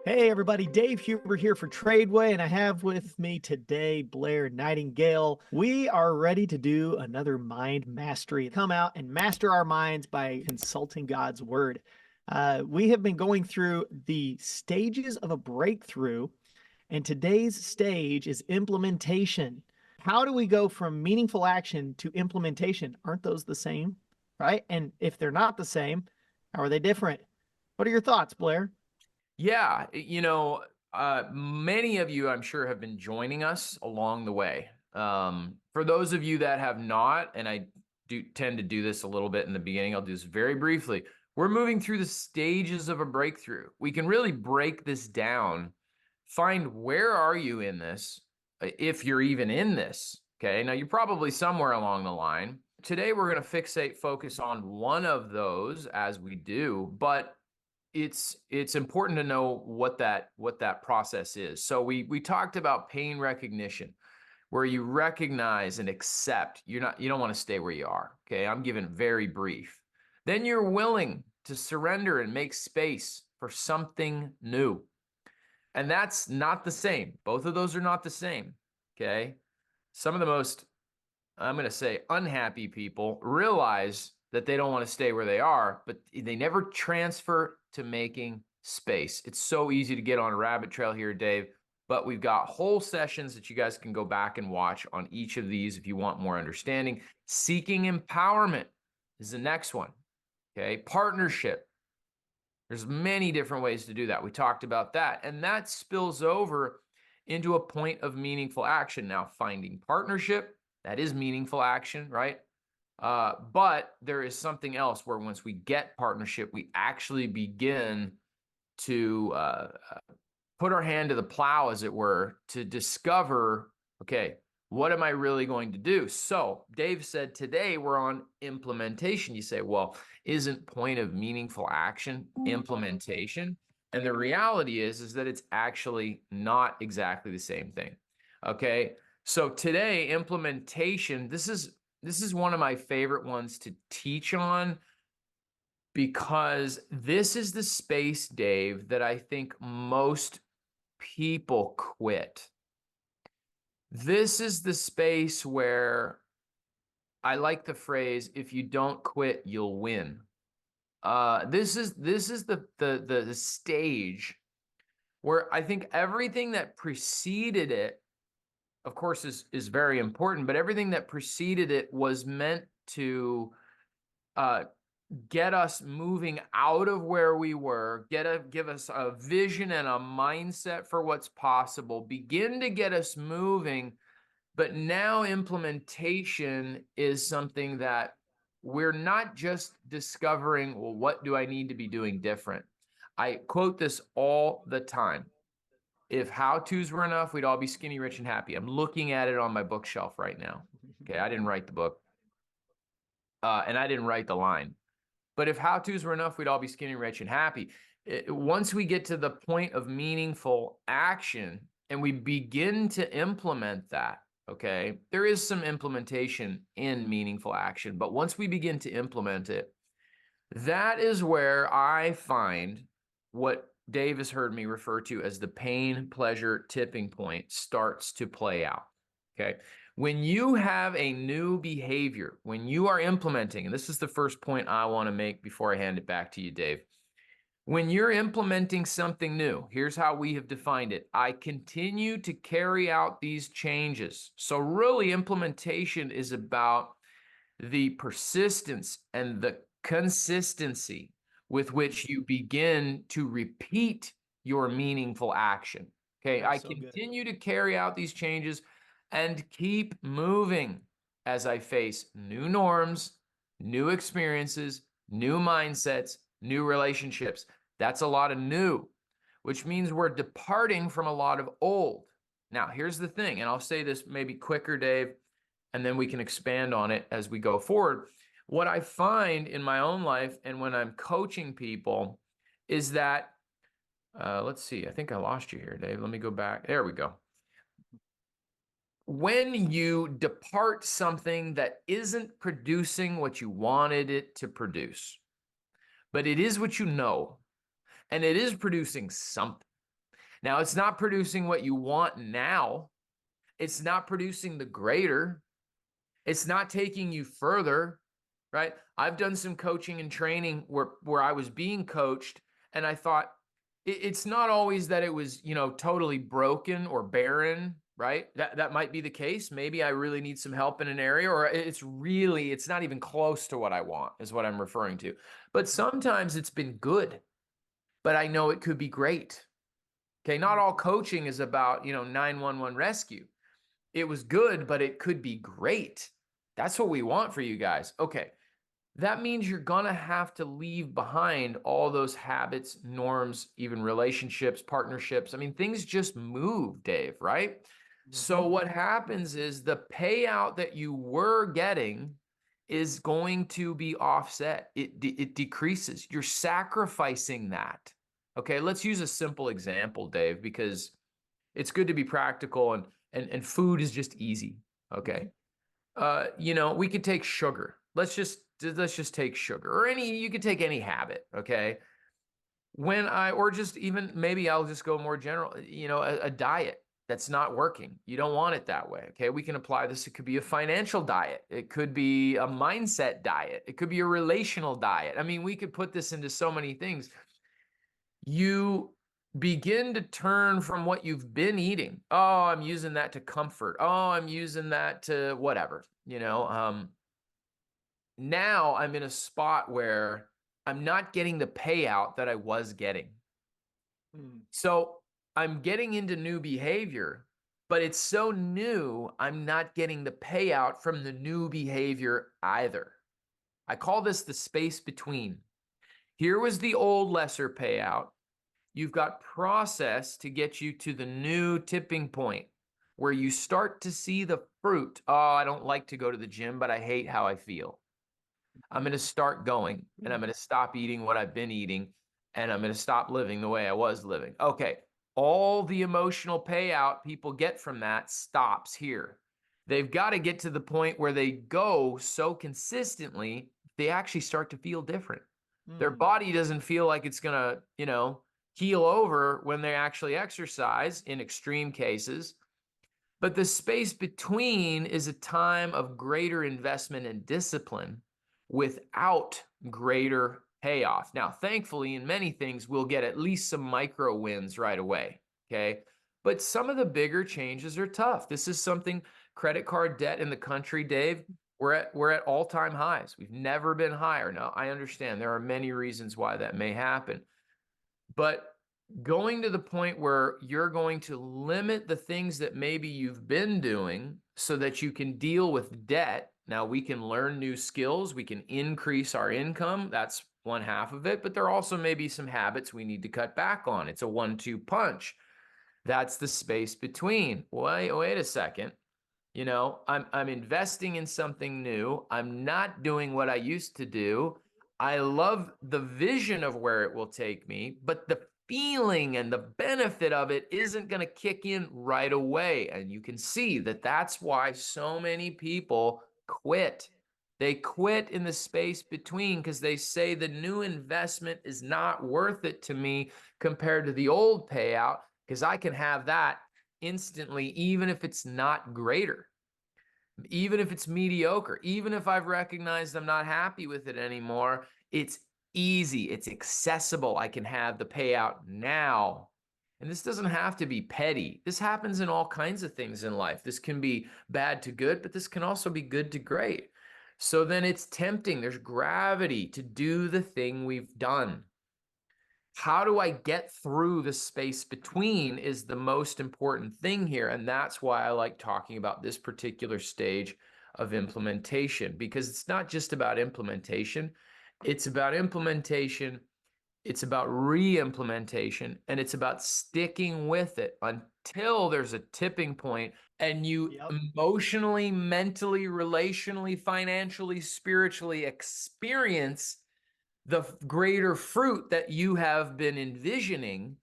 Hey everybody, Dave Huber here for TRADEway, and I have with me today Blair Nightingale. We are ready to do another mind mastery. Come out and master our minds by consulting God's Word. We have been going through the stages of a breakthrough, and today's stage is implementation. How do we go from meaningful action to implementation? Aren't those the same? Right? And if they're not the same, how are they different? What are your thoughts, Blair? Yeah, many of you, I'm sure, have been joining us along the way. For those of you that have not, and I do tend to do this a little bit in the beginning, I'll do this very briefly. We're moving through the stages of a breakthrough. We can really break this down, find where are you in this, if you're even in this. Okay, now you're probably somewhere along the line. Today, we're going to focus on one of those as we do, but it's important to know what that process is. So we talked about pain recognition, where you recognize and accept you don't want to stay where you are. Okay, I'm giving very brief. Then you're willing to surrender and make space for something new. And that's not the same. Both of those are not the same. Okay. Some of the most, I'm going to say, unhappy people realize that they don't want to stay where they are, but they never transfer to making space. It's so easy to get on a rabbit trail here, Dave, but we've got whole sessions that you guys can go back and watch on each of these if you want more understanding. Seeking empowerment is the next one. Okay. Partnership. There's many different ways to do that. We talked about that, and that spills over into a point of meaningful action. Now, finding partnership, that is meaningful action, right? But there is something else where once we get partnership, we actually begin to put our hand to the plow, as it were, to discover, okay, what am I really going to do? So Dave said today we're on implementation. You say, well, isn't point of meaningful action implementation? And the reality is that it's actually not exactly the same thing. Okay. So today, implementation, this is one of my favorite ones to teach on, because this is the space, Dave, that I think most people quit. This is the space where I like the phrase, if you don't quit, you'll win. This is the stage where I think everything that preceded it, of course, is very important, but everything that preceded it was meant to get us moving out of where we were, give us a vision and a mindset for what's possible, begin to get us moving. But now implementation is something that we're not just discovering, well, what do I need to be doing different? I quote this all the time. If how-tos were enough, we'd all be skinny, rich, and happy. I'm looking at it on my bookshelf right now. Okay, I didn't write the book, and I didn't write the line. But if how-tos were enough, we'd all be skinny, rich, and happy. Once we get to the point of meaningful action and we begin to implement that, okay, there is some implementation in meaningful action, but once we begin to implement it, that is where I find what Dave has heard me refer to as the pain-pleasure tipping point starts to play out, okay? When you have a new behavior, when you are implementing, and this is the first point I want to make before I hand it back to you, Dave. When you're implementing something new, here's how we have defined it. I continue to carry out these changes. So really, implementation is about the persistence and the consistency with which you begin to repeat your meaningful action. Okay, I continue to carry out these changes and keep moving as I face new norms, new experiences, new mindsets, new relationships. That's a lot of new, which means we're departing from a lot of old. Now, here's the thing, and I'll say this maybe quicker, Dave, and then we can expand on it as we go forward. What I find in my own life and when I'm coaching people is that, let's see, I think I lost you here, Dave. Let me go back. There we go. When you depart something that isn't producing what you wanted it to produce, but it is what you know, and it is producing something. Now, it's not producing what you want now. It's not producing the greater. It's not taking you further, right? I've done some coaching and training where I was being coached, and I thought it's not always that it was, totally broken or barren, right? That might be the case. Maybe I really need some help in an area, or it's not even close to what I want, is what I'm referring to. But sometimes it's been good, but I know it could be great. Okay, not all coaching is about, 911 rescue. It was good, but it could be great. That's what we want for you guys. Okay, that means you're going to have to leave behind all those habits, norms, even relationships, partnerships. I mean, things just move, Dave, right? So what happens is the payout that you were getting is going to be offset. It decreases. You're sacrificing that. Okay, let's use a simple example, Dave, because it's good to be practical, and food is just easy. Okay. We could take sugar. Let's just take sugar, or you could take any habit. Okay. Or just even, maybe I'll just go more general, a diet that's not working. You don't want it that way. Okay. We can apply this. It could be a financial diet. It could be a mindset diet. It could be a relational diet. I mean, we could put this into so many things. You begin to turn from what you've been eating. Oh, I'm using that to comfort. Oh, I'm using that to whatever, now I'm in a spot where I'm not getting the payout that I was getting. So I'm getting into new behavior, but it's so new, I'm not getting the payout from the new behavior either. I call this the space between. Here was the old lesser payout. You've got process to get you to the new tipping point where you start to see the fruit. Oh, I don't like to go to the gym, but I hate how I feel. I'm going to start going, and I'm going to stop eating what I've been eating, and I'm going to stop living the way I was living. Okay. All the emotional payout people get from that stops here. They've got to get to the point where they go so consistently, they actually start to feel different. Their body doesn't feel like it's going to, keel over when they actually exercise in extreme cases. But the space between is a time of greater investment and discipline without greater payoff. Now, thankfully, in many things, we'll get at least some micro wins right away. Okay. But some of the bigger changes are tough. This is something, credit card debt in the country, Dave, we're at all-time highs. We've never been higher. Now, I understand there are many reasons why that may happen. But going to the point where you're going to limit the things that maybe you've been doing so that you can deal with debt. Now, we can learn new skills. We can increase our income. That's one half of it. But there also may be some habits we need to cut back on. It's a 1-2 punch. That's the space between. Wait a second. I'm investing in something new. I'm not doing what I used to do. I love the vision of where it will take me, but the feeling and the benefit of it isn't going to kick in right away. And you can see that that's why so many people quit. They quit in the space between because they say the new investment is not worth it to me compared to the old payout, because I can have that instantly, even if it's not greater, even if it's mediocre, even if I've recognized I'm not happy with it anymore. It's easy, it's accessible. I can have the payout now. And this doesn't have to be petty. This happens in all kinds of things in life. This can be bad to good, but this can also be good to great. So then it's tempting. There's gravity to do the thing we've done. How do I get through the space between is the most important thing here. And that's why I like talking about this particular stage of implementation, because it's not just about implementation. It's about implementation. It's about re-implementation, and it's about sticking with it until there's a tipping point and you emotionally, mentally, relationally, financially, spiritually experience the greater fruit that you have been envisioning.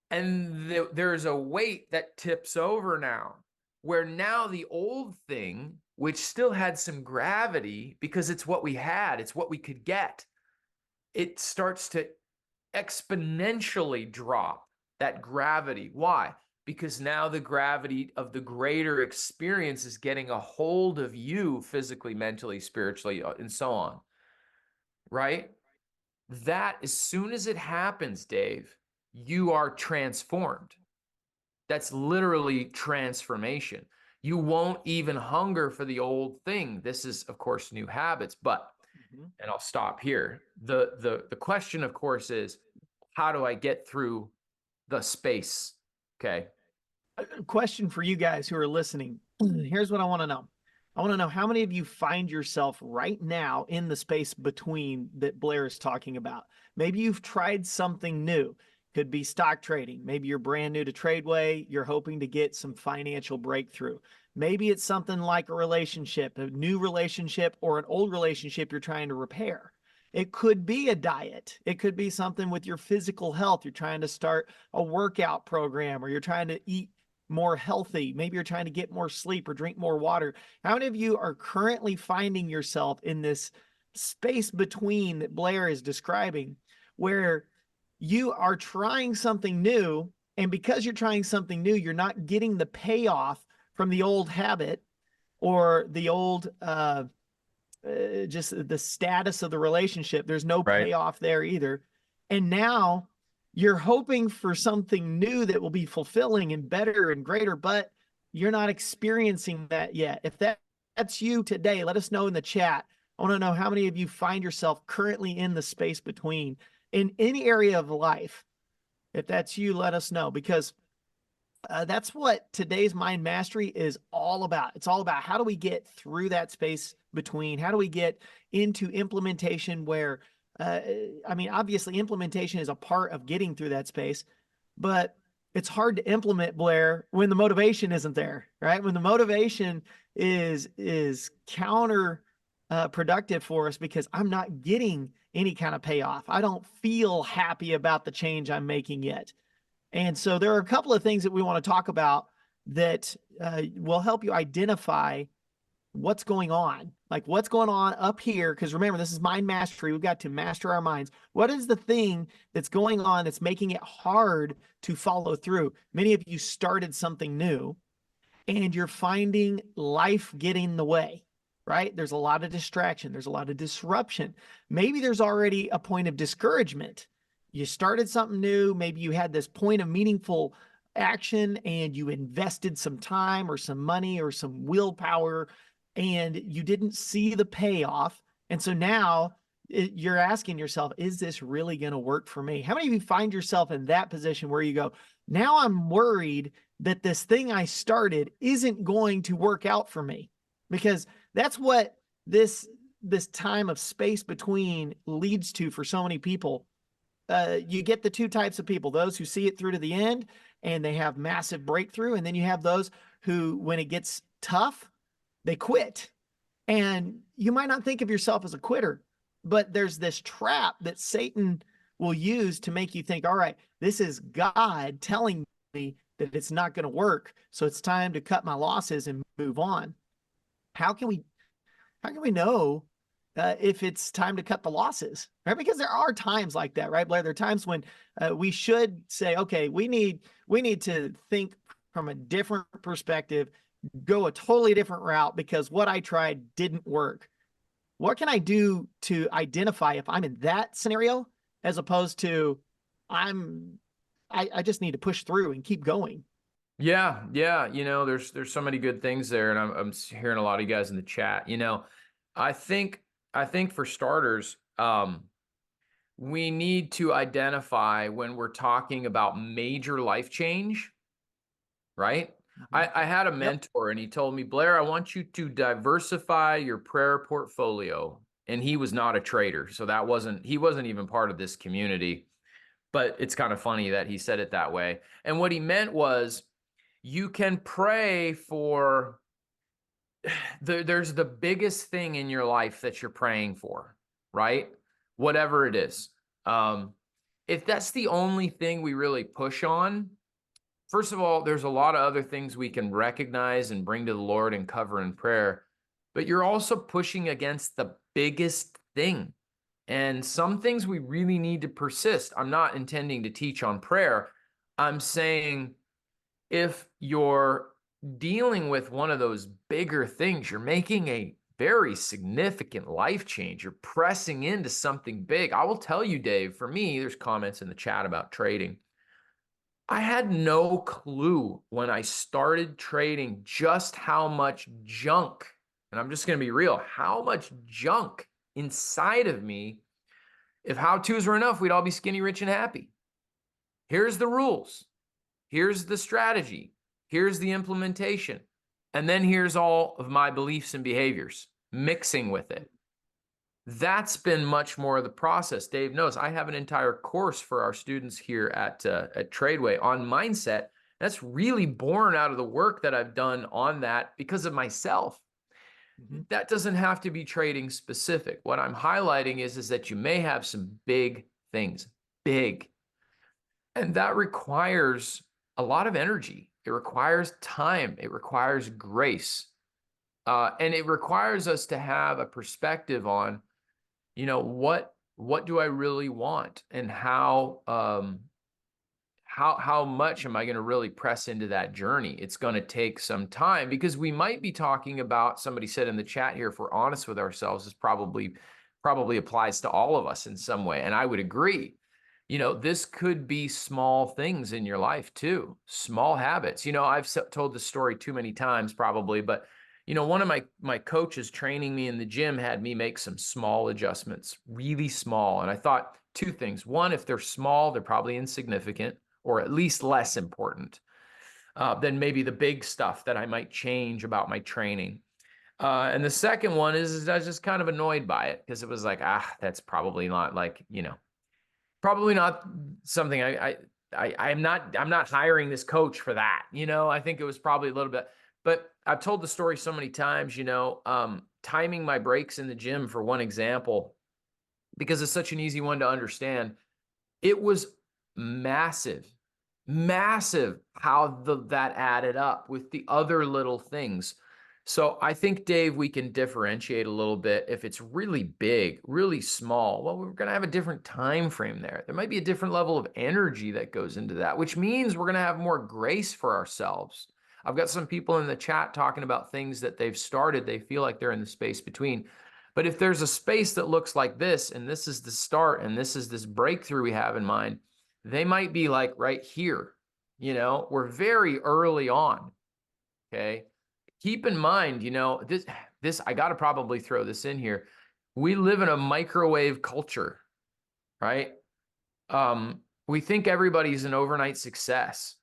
And there's a weight that tips over now, where now the old thing, which still had some gravity because it's what we had, it's what we could get, it starts to exponentially drop. that gravity. Why? Because now the gravity of the greater experience is getting a hold of you physically, mentally, spiritually, and so on, right? That, as soon as it happens, Dave, you are transformed. That's literally transformation. You won't even hunger for the old thing. This is, of course, new habits, but, and I'll stop here. The question, of course, is how do I get through the space? Okay. A question for you guys who are listening. Here's what I want to know. I want to know how many of you find yourself right now in the space between that Blair is talking about. Maybe you've tried something new. Could be stock trading. Maybe you're brand new to TRADEway. You're hoping to get some financial breakthrough. Maybe it's something like a relationship, a new relationship, or an old relationship you're trying to repair. It could be a diet. It could be something with your physical health. You're trying to start a workout program, or you're trying to eat more healthy. Maybe you're trying to get more sleep or drink more water. How many of you are currently finding yourself in this space between that Blair is describing, where you are trying something new, and because you're trying something new, you're not getting the payoff from the old habit or the old just the status of the relationship? There's no Right. payoff there either. And now you're hoping for something new that will be fulfilling and better and greater, but you're not experiencing that yet. If that's you today, let us know in the chat. I want to know how many of you find yourself currently in the space between in any area of life. If that's you, let us know, because that's what today's mind mastery is all about. It's all about how do we get through that space between? How do we get into implementation where, I mean, obviously implementation is a part of getting through that space, but it's hard to implement, Blair, when the motivation isn't there, right? When the motivation is counter productive for us because I'm not getting any kind of payoff. I don't feel happy about the change I'm making yet. And so there are a couple of things that we want to talk about that will help you identify what's going on, like what's going on up here. Because remember, this is mind mastery. We've got to master our minds. What is the thing that's going on that's making it hard to follow through? Many of you started something new and you're finding life getting in the way, right? There's a lot of distraction. There's a lot of disruption. Maybe there's already a point of discouragement. You started something new. Maybe you had this point of meaningful action and you invested some time or some money or some willpower and you didn't see the payoff. And so now you're asking yourself, is this really going to work for me? How many of you find yourself in that position where you go, now I'm worried that this thing I started isn't going to work out for me? Because that's what this time of space between leads to for so many people. You get the two types of people, those who see it through to the end and they have massive breakthrough. And then you have those who, when it gets tough, they quit. And you might not think of yourself as a quitter, but there's this trap that Satan will use to make you think, all right, this is God telling me that it's not going to work. So it's time to cut my losses and move on. How can we know if it's time to cut the losses, right? Because there are times like that, right, Blair? There are times when we should say, okay, we need to think from a different perspective, go a totally different route because what I tried didn't work. What can I do to identify if I'm in that scenario as opposed to I just need to push through and keep going? Yeah, yeah. There's so many good things there, and I'm hearing a lot of you guys in the chat. I think for starters, we need to identify when we're talking about major life change, right? I had a mentor and he told me, Blair, I want you to diversify your prayer portfolio. And he was not a trader. So he wasn't even part of this community. But it's kind of funny that he said it that way. And what he meant was you can pray for there's the biggest thing in your life that you're praying for, right? Whatever it is. If that's the only thing we really push on, first of all, there's a lot of other things we can recognize and bring to the Lord and cover in prayer, but you're also pushing against the biggest thing. And some things we really need to persist. I'm not intending to teach on prayer. I'm saying if you're dealing with one of those bigger things, you're making a very significant life change. You're pressing into something big. I will tell you, Dave, for me, there's comments in the chat about trading. I had no clue when I started trading just how much junk, and I'm just going to be real, how much junk inside of me. If how-tos were enough, we'd all be skinny, rich, and happy. Here's the rules. Here's the strategy. Here's the implementation. And then here's all of my beliefs and behaviors mixing with it. That's been much more of the process. Dave knows I have an entire course for our students here at TRADEway on mindset. That's really born out of the work that I've done on that because of myself. That doesn't have to be trading specific. What I'm highlighting is that you may have some big things, big. And that requires a lot of energy. It requires time. It requires grace. And it requires us to have a perspective on, what do I really want, and how much am I going to really press into that journey? It's going to take some time, because we might be talking about, somebody said in the chat here, if we're honest with ourselves, this probably applies to all of us in some way. And I would agree. This could be small things in your life too, small habits. I've told this story too many times probably, but one of my coaches training me in the gym had me make some small adjustments, really small. And I thought two things. One, if they're small, they're probably insignificant, or at least less important than maybe the big stuff that I might change about my training. And the second one is I was just kind of annoyed by it, because it was like, that's probably not probably not something I'm not hiring this coach for that. I think it was probably a little bit, but I've told the story so many times, timing my breaks in the gym, for one example, because it's such an easy one to understand. It was massive, massive how that added up with the other little things. So I think, Dave, we can differentiate a little bit. If it's really big, really small, well, we're going to have a different time frame there. There might be a different level of energy that goes into that, which means we're going to have more grace for ourselves. I've got some people in the chat talking about things that they've started. They feel like they're in the space between. But if there's a space that looks like this, and this is the start, and this is this breakthrough we have in mind, they might be like right here. We're very early on. Okay. Keep in mind, this I got to probably throw this in here. We live in a microwave culture, right? We think everybody's an overnight success.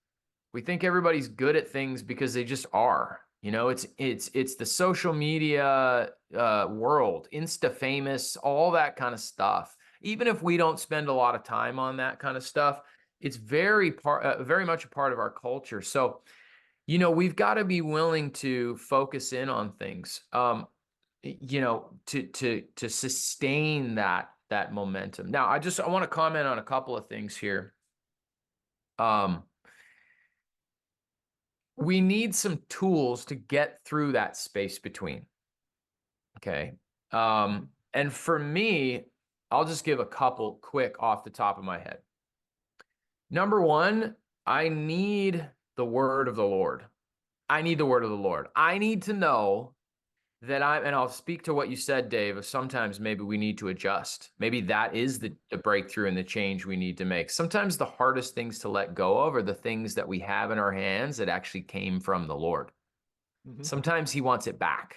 We think everybody's good at things because they just are. It's the social media world, Insta famous, all that kind of stuff. Even if we don't spend a lot of time on that kind of stuff, it's very much a part of our culture. So, we've got to be willing to focus in on things, to sustain that momentum. Now, I want to comment on a couple of things here. We need some tools to get through that space between. Okay. And for me, I'll just give a couple quick off the top of my head. Number one, I need the word of the Lord. I need the word of the Lord. I need to know that and I'll speak to what you said, Dave, of sometimes maybe we need to adjust. Maybe that is the breakthrough and the change we need to make. Sometimes the hardest things to let go of are the things that we have in our hands that actually came from the Lord. Sometimes he wants it back,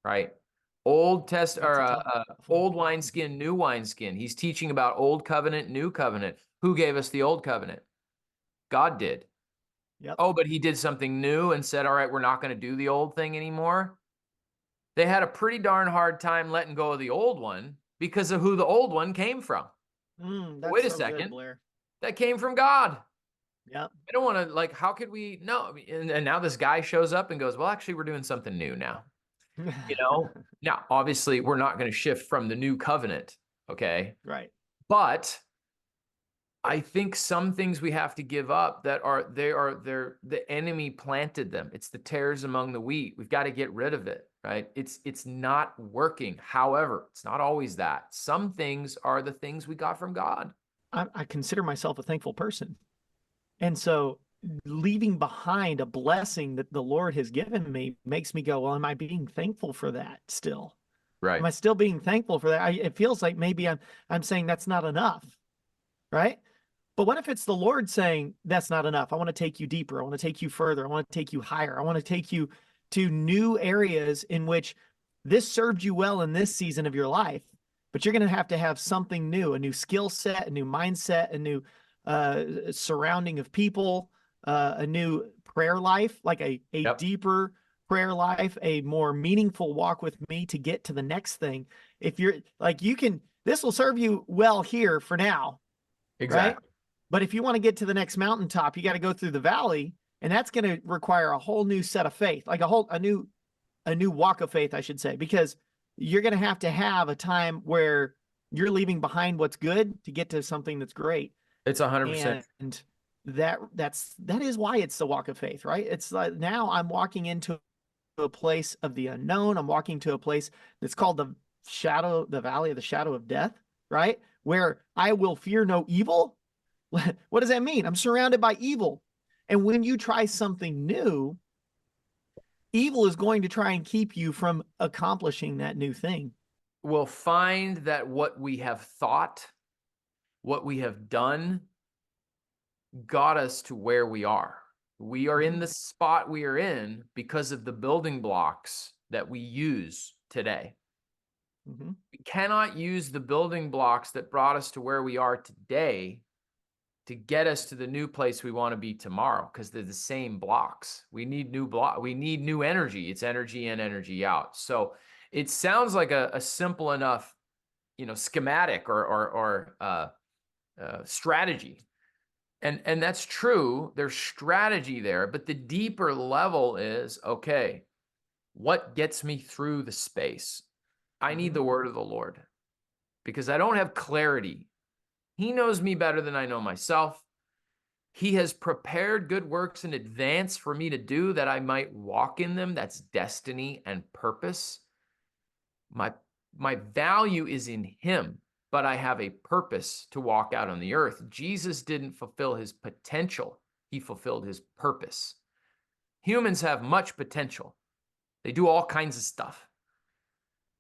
right? Old wineskin, new wineskin. He's teaching about old covenant, new covenant. Who gave us the old covenant? God did. Yep. Oh, but he did something new and said, all right, we're not going to do the old thing anymore. They had a pretty darn hard time letting go of the old one because of who the old one came from. Wait a second. Good, Blair. That came from God. Yep. I don't want to, how could we? No. And now this guy shows up and goes, well, actually, we're doing something new now. Now, obviously, we're not going to shift from the new covenant. Okay. Right. But I think some things we have to give up they're the enemy planted them. It's the tares among the wheat. We've got to get rid of it, right? It's not working. However, it's not always that. Some things are the things we got from God. I consider myself a thankful person. And so leaving behind a blessing that the Lord has given me makes me go, well, am I being thankful for that still? Am Right. I still being thankful for that? It feels like maybe I'm saying that's not enough, right? But what if it's the Lord saying, that's not enough? I want to take you deeper. I want to take you further. I want to take you higher. I want to take you to new areas in which this served you well in this season of your life, but you're going to have something new, a new skill set, a new mindset, a new surrounding of people, a new prayer life, like a Yep. deeper prayer life, a more meaningful walk with me to get to the next thing. If you're like, this will serve you well here for now, right? Exactly. But if you want to get to the next mountaintop, you got to go through the valley, and that's going to require a whole new set of faith, like a new walk of faith, I should say, because you're going to have a time where you're leaving behind what's good to get to something that's great. It's 100%. And that is why it's the walk of faith, right? It's like now I'm walking into a place of the unknown. I'm walking to a place that's called the valley of the shadow of death, right? Where I will fear no evil. What does that mean? I'm surrounded by evil. And when you try something new, evil is going to try and keep you from accomplishing that new thing. We'll find that what we have thought, what we have done, got us to where we are. We are in the spot we are in because of the building blocks that we use today. Mm-hmm. We cannot use the building blocks that brought us to where we are today to get us to the new place we want to be tomorrow, because they're the same blocks. We need new energy. It's energy in, energy out. So it sounds like a simple enough, schematic or strategy. And that's true. There's strategy there, but the deeper level is, okay, what gets me through the space? I need the word of the Lord, because I don't have clarity. He knows me better than I know myself. He has prepared good works in advance for me to do, that I might walk in them. That's destiny and purpose. My value is in him, but I have a purpose to walk out on the earth. Jesus didn't fulfill his potential. He fulfilled his purpose. Humans have much potential. They do all kinds of stuff,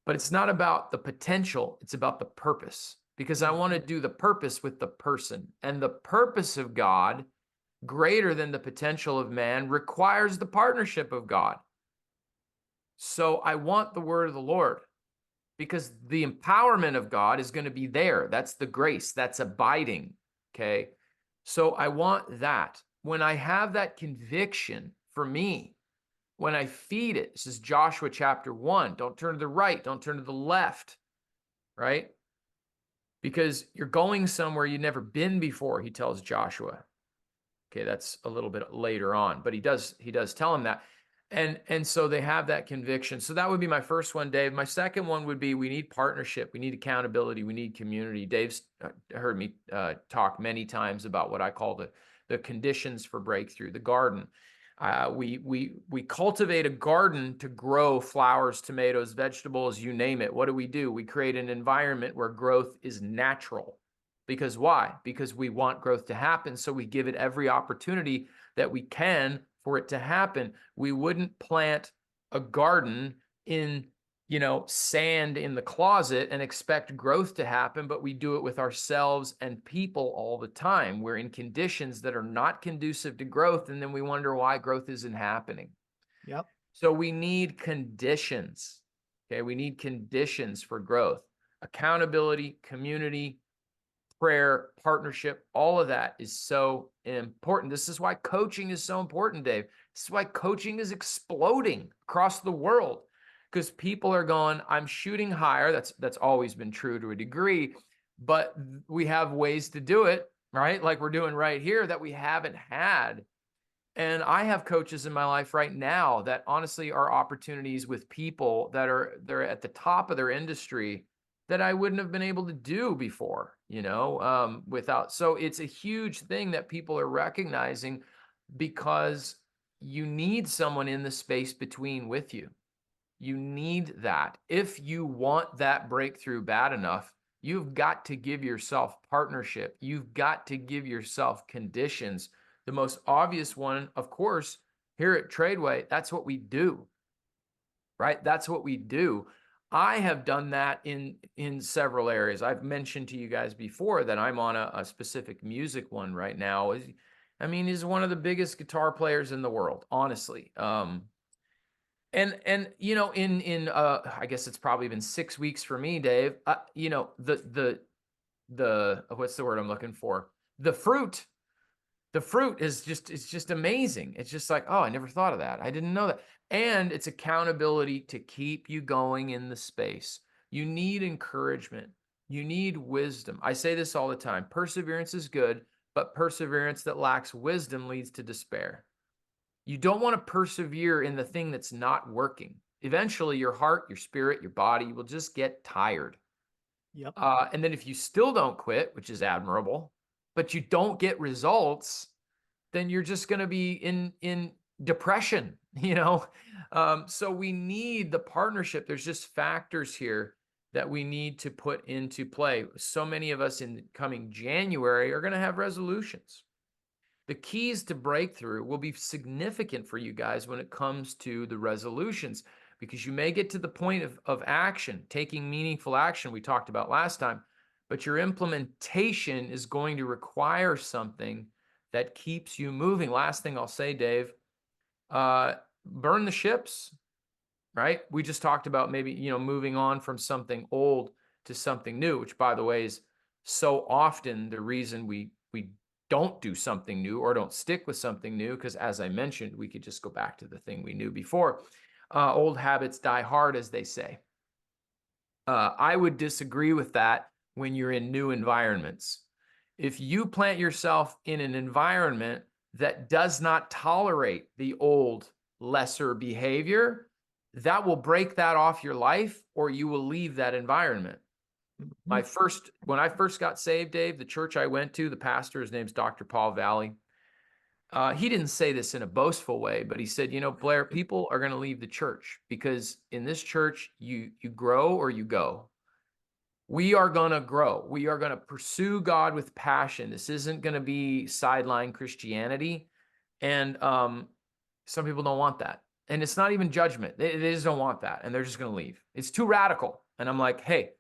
but it's not about the potential. It's about the purpose, because I want to do the purpose with the person. And the purpose of God, greater than the potential of man, requires the partnership of God. So I want the word of the Lord, because the empowerment of God is going to be there. That's the grace, that's abiding. Okay. So I want that. When I have that conviction for me, when I feed it, this is Joshua chapter 1, don't turn to the right, don't turn to the left, right? Because you're going somewhere you've never been before, he tells Joshua. Okay, that's a little bit later on, but he does tell him that. And so they have that conviction. So that would be my first one, Dave. My second one would be, we need partnership, we need accountability, we need community. Dave's heard me talk many times about what I call the conditions for breakthrough, the garden. We cultivate a garden to grow flowers, tomatoes, vegetables, you name it. What do? We create an environment where growth is natural. Because why? Because we want growth to happen. So we give it every opportunity that we can for it to happen. We wouldn't plant a garden in, sand in the closet and expect growth to happen, but we do it with ourselves and people all the time. We're in conditions that are not conducive to growth, and then we wonder why growth isn't happening. Yep. So we need conditions. Okay, we need conditions for growth. Accountability, community, prayer, partnership, all of that is so important. This is why coaching is so important, Dave. This is why coaching is exploding across the world, because people are going, I'm shooting higher. That's always been true to a degree, but we have ways to do it, right? Like we're doing right here, that we haven't had. And I have coaches in my life right now that honestly are opportunities with people they're at the top of their industry that I wouldn't have been able to do before, without. So it's a huge thing that people are recognizing, because you need someone in the space between with you. You need that. If you want that breakthrough bad enough, you've got to give yourself partnership. You've got to give yourself conditions The most obvious one, of course, here at TRADEway, that's what we do, right? That's what we do. I have done that in several areas. I've mentioned to you guys before that I'm on a specific music one right now. I mean, he's one of the biggest guitar players in the world, honestly. And you know, in I guess it's probably been 6 weeks for me, Dave. You know, the what's the word I'm looking for? The fruit. The fruit is just, it's just amazing. It's just like, oh, I never thought of that. I didn't know that. And it's accountability to keep you going in the space. You need encouragement. You need wisdom. I say this all the time. Perseverance is good, but perseverance that lacks wisdom leads to despair. You don't want to persevere in the thing that's not working. Eventually, your heart, your spirit, your body will just get tired. Yep. And then if you still don't quit, which is admirable, but you don't get results, then you're just going to be in depression, you know? So we need the partnership. There's just factors here that we need to put into play. So many of us in coming January are going to have resolutions. The keys to breakthrough will be significant for you guys when it comes to the resolutions, because you may get to the point of action, taking meaningful action we talked about last time, but your implementation is going to require something that keeps you moving. Last thing I'll say, Dave, burn the ships, right? We just talked about maybe, you know, moving on from something old to something new, which, by the way, is so often the reason we don't do something new or don't stick with something new, because as I mentioned, we could just go back to the thing we knew before. Old habits die hard, as they say. I would disagree with that when you're in new environments. If you plant yourself in an environment that does not tolerate the old, lesser behavior, that will break that off your life, or you will leave that environment. When I first got saved, Dave, the church I went to, the pastor, his name's Dr. Paul Valley. He didn't say this in a boastful way, but he said, you know, Blair, people are going to leave the church because in this church, you grow or you go. We are going to grow. We are going to pursue God with passion. This isn't going to be sideline Christianity. And some people don't want that. And it's not even judgment. They just don't want that. And they're just going to leave. It's too radical. And I'm like, hey,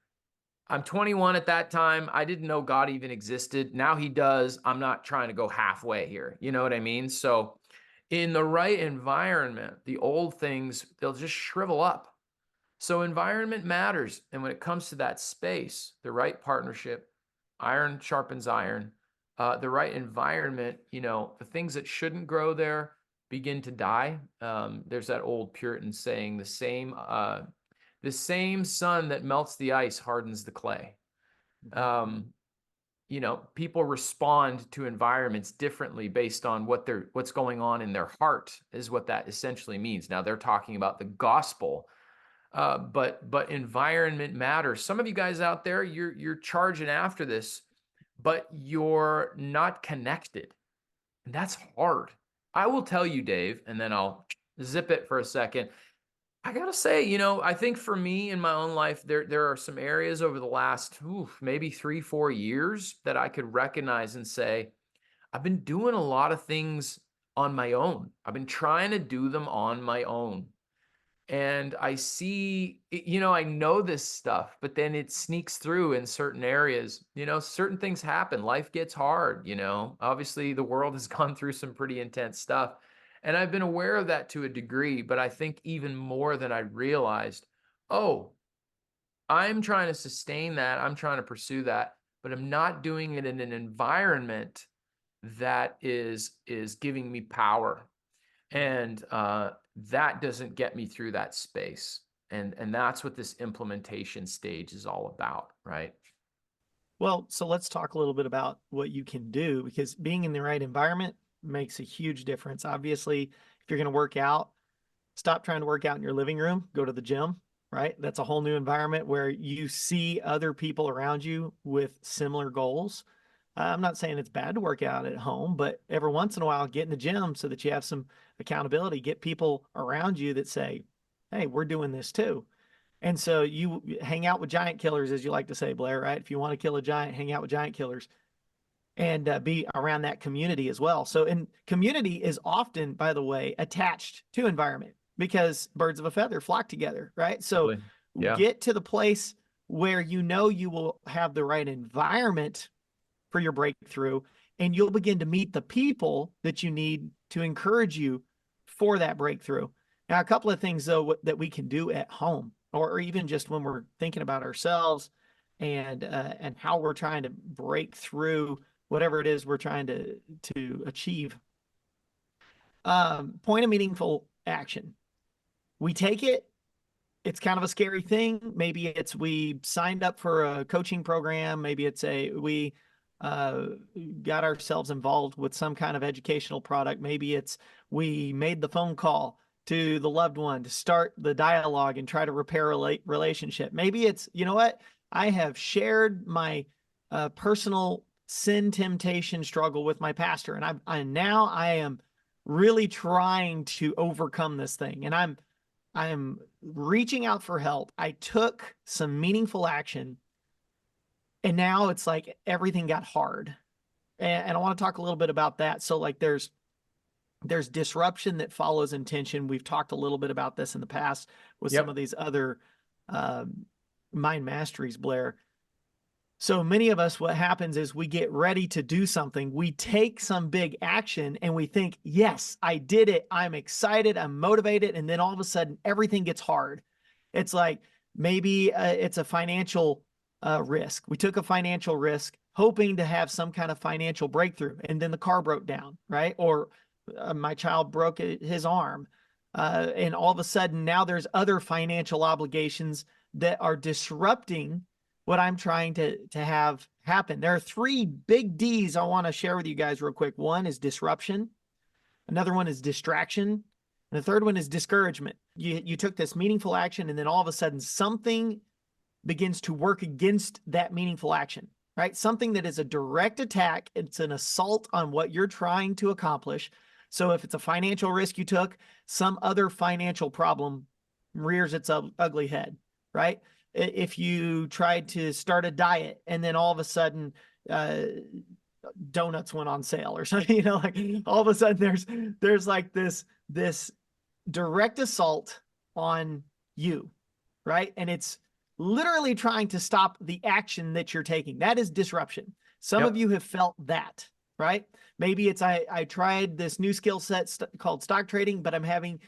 I'm 21 at that time. I didn't know God even existed. Now he does. I'm not trying to go halfway here. You know what I mean? So in the right environment, the old things, they'll just shrivel up. So environment matters. And when it comes to that space, the right partnership, iron sharpens iron, the right environment, you know, the things that shouldn't grow there begin to die. There's that old Puritan saying, the same sun that melts the ice hardens the clay. You know, people respond to environments differently based on what's going on in their heart, is what that essentially means. Now they're talking about the gospel, but environment matters. Some of you guys out there, you're charging after this, but you're not connected, and that's hard. I will tell you, Dave, and then I'll zip it for a second. I gotta say, you know, I think for me in my own life, there are some areas over the last maybe 3-4 years that I could recognize and say, I've been doing a lot of things on my own. I've been trying to do them on my own. And I see, you know, I know this stuff, but then it sneaks through in certain areas. You know, certain things happen. Life gets hard, you know. Obviously, the world has gone through some pretty intense stuff. And I've been aware of that to a degree, but I think even more than I realized, oh, I'm trying to sustain that. I'm trying to pursue that, but I'm not doing it in an environment that is giving me power. And that doesn't get me through that space. And that's what this implementation stage is all about, right? Well, so let's talk a little bit about what you can do, because being in the right environment makes a huge difference. Obviously, if you're going to work out, stop trying to work out in your living room, go to the gym, right? That's a whole new environment where you see other people around you with similar goals. I'm not saying it's bad to work out at home, but every once in a while, get in the gym so that you have some accountability. Get people around you that say, hey, we're doing this too. And so you hang out with giant killers, as you like to say, Blair, right? If you want to kill a giant, hang out with giant killers. and be around that community as well. So, and community is often, by the way, attached to environment because birds of a feather flock together, right? So Yeah. get to the place where you know you will have the right environment for your breakthrough, and you'll begin to meet the people that you need to encourage you for that breakthrough. Now, a couple of things though that we can do at home, or even just when we're thinking about ourselves and how we're trying to break through whatever it is we're trying to achieve. Point of meaningful action. We take it. It's kind of a scary thing. Maybe it's we signed up for a coaching program. Maybe it's we got ourselves involved with some kind of educational product. Maybe it's we made the phone call to the loved one to start the dialogue and try to repair a relationship. Maybe it's, you know what? I have shared my personal sin temptation struggle with my pastor, and now I am really trying to overcome this thing, and I'm reaching out for help. I took some meaningful action, and now it's like everything got hard. And I want to talk a little bit about that. So like there's disruption that follows intention. We've talked a little bit about this in the past with some of these other mind masteries, Blair. So many of us, what happens is we get ready to do something. We take some big action and we think, yes, I did it. I'm excited. I'm motivated. And then all of a sudden, everything gets hard. It's like maybe it's a financial risk. We took a financial risk hoping to have some kind of financial breakthrough. And then the car broke down, right? Or my child broke his arm. And all of a sudden, now there's other financial obligations that are disrupting what I'm trying to have happen. There are 3 big D's I want to share with you guys real quick. One is disruption. Another one is distraction. And the third one is discouragement. You took this meaningful action, and then all of a sudden something begins to work against that meaningful action, right? Something that is a direct attack. It's an assault on what you're trying to accomplish. So if it's a financial risk you took, some other financial problem rears its ugly head, right? If you tried to start a diet and then all of a sudden donuts went on sale or something, like all of a sudden there's like this direct assault on you, right? And it's literally trying to stop the action that you're taking. That is disruption. Some of you have felt that, right? Maybe it's I tried this new skill set called stock trading, but I'm having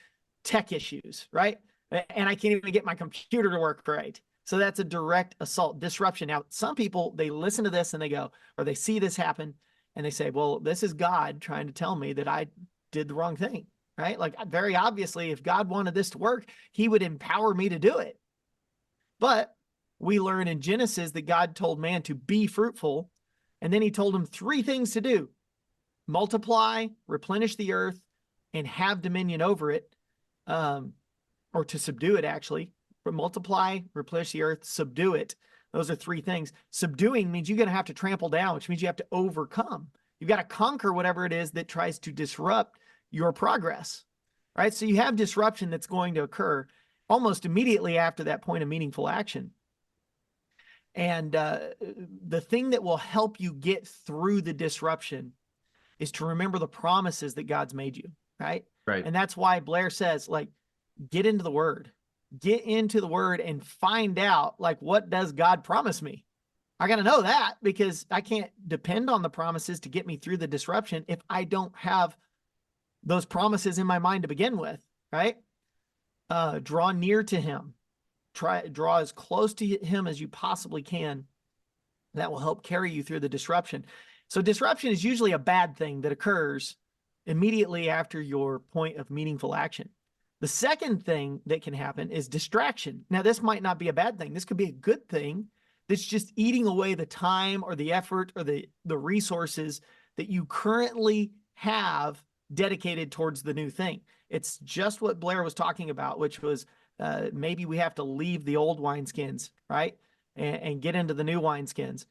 tech issues, right? And I can't even get my computer to work right. So that's a direct assault, disruption. Now, some people, they listen to this and they go, or they see this happen and they say, well, this is God trying to tell me that I did the wrong thing, right? Like very obviously, if God wanted this to work, he would empower me to do it. But we learn in Genesis that God told man to be fruitful. And then he told him 3 things to do: multiply, replenish the earth, and have dominion over it, or to subdue it, actually. Multiply, replenish the earth, subdue it. Those are 3 things. Subduing means you're going to have to trample down, which means you have to overcome. You've got to conquer whatever it is that tries to disrupt your progress, right? So you have disruption that's going to occur almost immediately after that point of meaningful action. And the thing that will help you get through the disruption is to remember the promises that God's made you, right? Right. And that's why Blair says, like, get into the Word. Get into the Word and find out, like, what does God promise me? I got to know that, because I can't depend on the promises to get me through the disruption if I don't have those promises in my mind to begin with, right? Draw near to him. Draw as close to him as you possibly can. That will help carry you through the disruption. So disruption is usually a bad thing that occurs immediately after your point of meaningful action. The second thing that can happen is distraction. Now, this might not be a bad thing. This could be a good thing that's just eating away the time or the effort or the resources that you currently have dedicated towards the new thing. It's just what Blair was talking about, which was maybe we have to leave the old wineskins, right? And get into the new wineskins.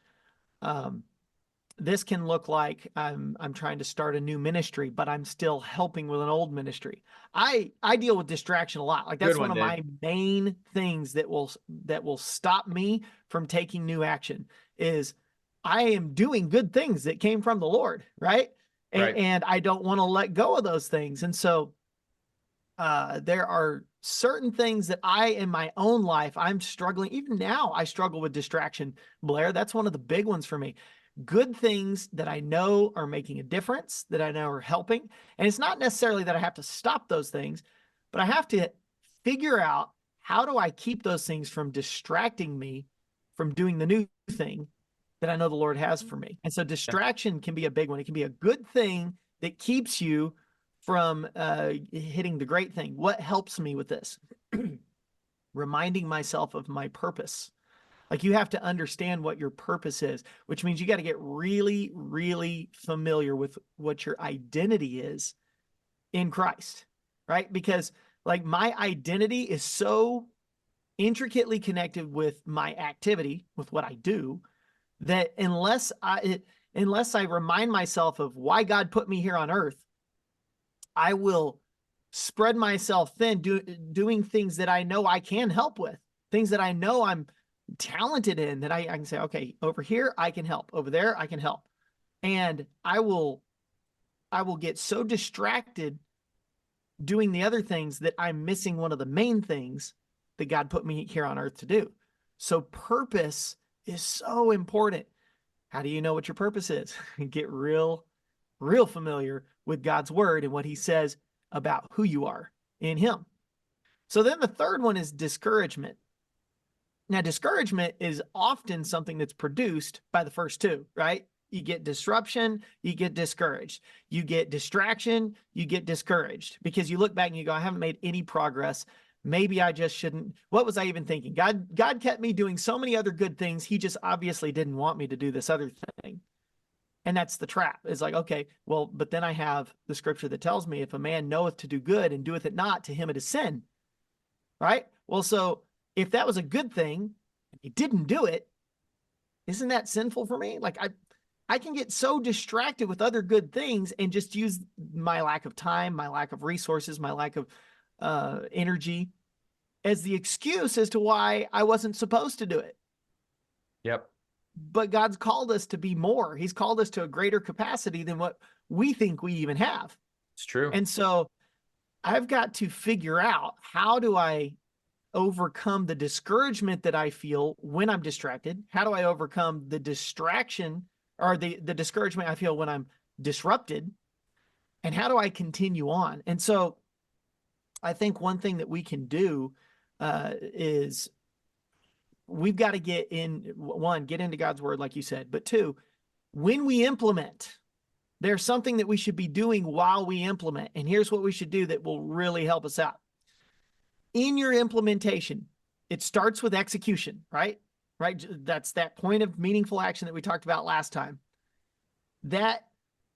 This can look like I'm trying to start a new ministry, but I'm still helping with an old ministry. I deal with distraction a lot. Like that's one of my main things that will stop me from taking new action is I am doing good things that came from the Lord, right? Right. And I don't want to let go of those things. And so there are certain things that I, in my own life, I'm struggling. Even now, I struggle with distraction, Blair. That's one of the big ones for me. Good things that I know are making a difference, that I know are helping. And it's not necessarily that I have to stop those things, but I have to figure out, how do I keep those things from distracting me from doing the new thing that I know the Lord has for me? And so distraction can be a big one. It can be a good thing that keeps you from hitting the great thing. What helps me with this? Reminding myself of my purpose. Like, you have to understand what your purpose is, which means you got to get really, really familiar with what your identity is in Christ, right? Because like, my identity is so intricately connected with my activity, with what I do, that unless I remind myself of why God put me here on earth, I will spread myself thin, doing things that I know I can help with, things that I know I'm talented in, that I can say, okay, over here I can help, over there I can help. And I will get so distracted doing the other things that I'm missing one of the main things that God put me here on earth to do. So purpose is so important. How do you know what your purpose is? Get real familiar with God's word and what he says about who you are in him. So then the third one is discouragement. Now, discouragement is often something that's produced by the first two, right? You get disruption, you get discouraged. You get distraction, you get discouraged, because you look back and you go, I haven't made any progress. Maybe I just shouldn't. What was I even thinking? God kept me doing so many other good things. He just obviously didn't want me to do this other thing. And that's the trap. It's like, okay, well, but then I have the scripture that tells me, if a man knoweth to do good and doeth it not, to him it is sin, right? Well, so if that was a good thing, and he didn't do it, isn't that sinful for me? Like, I can get so distracted with other good things and just use my lack of time, my lack of resources, my lack of energy as the excuse as to why I wasn't supposed to do it. Yep. But God's called us to be more. He's called us to a greater capacity than what we think we even have. It's true. And so I've got to figure out, how do I overcome the discouragement that I feel when I'm distracted? How do I overcome the distraction or the discouragement I feel when I'm disrupted? And how do I continue on? And so I think one thing that we can do is, we've got to get into God's word, like you said, but two, when we implement, there's something that we should be doing while we implement. And here's what we should do that will really help us out. In your implementation, it starts with execution, right? Right. That's that point of meaningful action that we talked about last time. That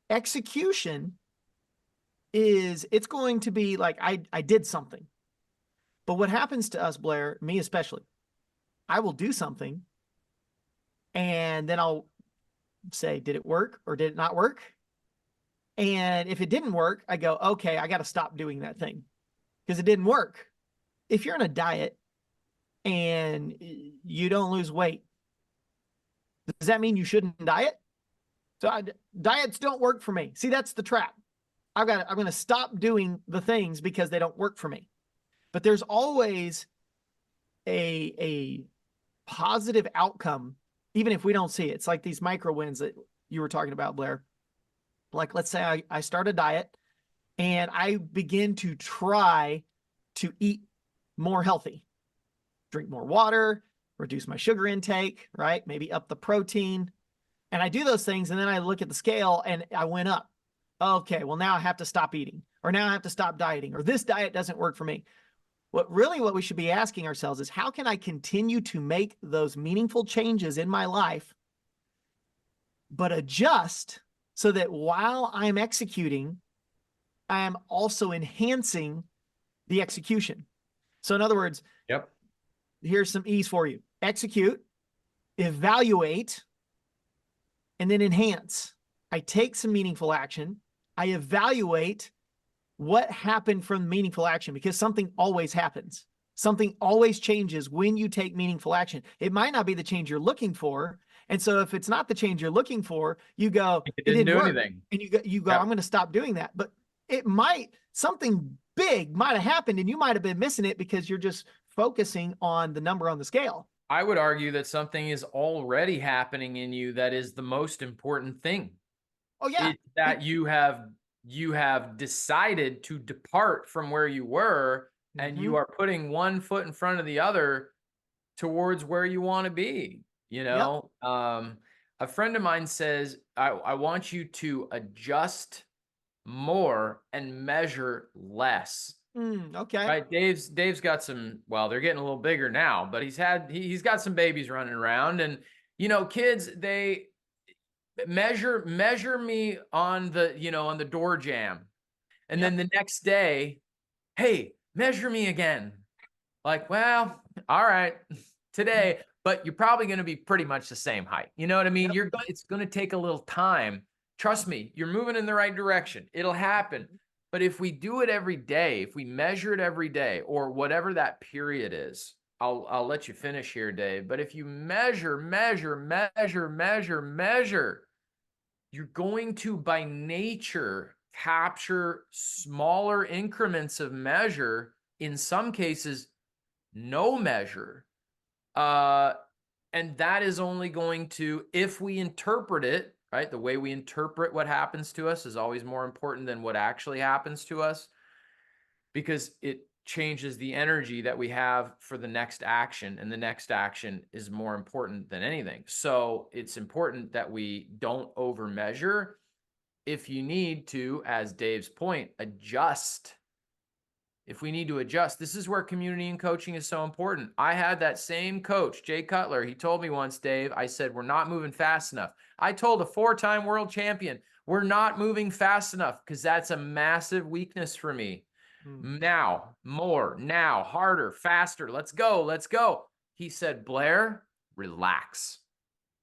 execution it's going to be like, I did something. But what happens to us, Blair, me especially, I will do something and then I'll say, did it work or did it not work? And if it didn't work, I go, okay, I got to stop doing that thing because it didn't work. If you're on a diet and you don't lose weight, does that mean you shouldn't diet? So diets don't work for me. See, that's the trap. I'm going to stop doing the things because they don't work for me. But there's always a positive outcome, even if we don't see it. It's like these micro wins that you were talking about, Blair. Like, let's say I start a diet and I begin to try to eat more healthy, drink more water, reduce my sugar intake, right? Maybe up the protein. And I do those things. And then I look at the scale and I went up. Okay, well, now I have to stop eating, or now I have to stop dieting, or this diet doesn't work for me. What we should be asking ourselves is, how can I continue to make those meaningful changes in my life, but adjust so that while I'm executing, I am also enhancing the execution. So in other words, yep, here's some E's for you: execute, evaluate, and then enhance. I take some meaningful action. I evaluate what happened from meaningful action, because something always happens. Something always changes when you take meaningful action. It might not be the change you're looking for, And so if it's not the change you're looking for, you go, It it didn't didn't do work. anything. And you go, I'm Yep. going to stop doing that. But it might, something big might have happened and you might have been missing it because you're just focusing on the number on the scale. I would argue that something is already happening in you that is the most important thing. Oh yeah. It's that you have decided to depart from where you were, and Mm-hmm. you are putting one foot in front of the other towards where you want to be. Yep. A friend of mine says, I want you to adjust more and measure less. Okay. Right. Dave's got some, well, they're getting a little bigger now, but he's got some babies running around, and kids, they measure me on the door jamb. And Yep. then the next day, hey, measure me again. Like, well, all right, today, but you're probably going to be pretty much the same height. You know what I mean? Yep. It's going to take a little time. Trust me, you're moving in the right direction. It'll happen. But if we do it every day, if we measure it every day, or whatever that period is, I'll let you finish here, Dave. But if you measure, you're going to, by nature, capture smaller increments of measure, in some cases no measure, and that is only going to, if we interpret it right, the way we interpret what happens to us is always more important than what actually happens to us, because it changes the energy that we have for the next action, and the next action is more important than anything. So it's important that we don't over measure. If you need to, as Dave's point, adjust. If we need to adjust, this is where community and coaching is so important. I had that same coach, Jay Cutler. He told me once, Dave, I said, we're not moving fast enough. I told a 4-time world champion, we're not moving fast enough, because that's a massive weakness for me. Now, more, now, harder, faster. Let's go. Let's go. He said, Blair, relax.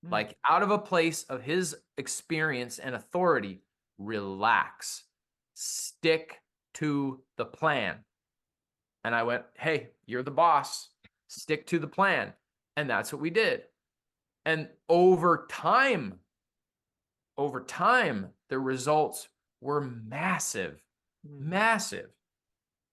Like, out of a place of his experience and authority, relax. Stick to the plan. And I went, hey, you're the boss. Stick to the plan. And that's what we did. And over time, the results were massive, massive.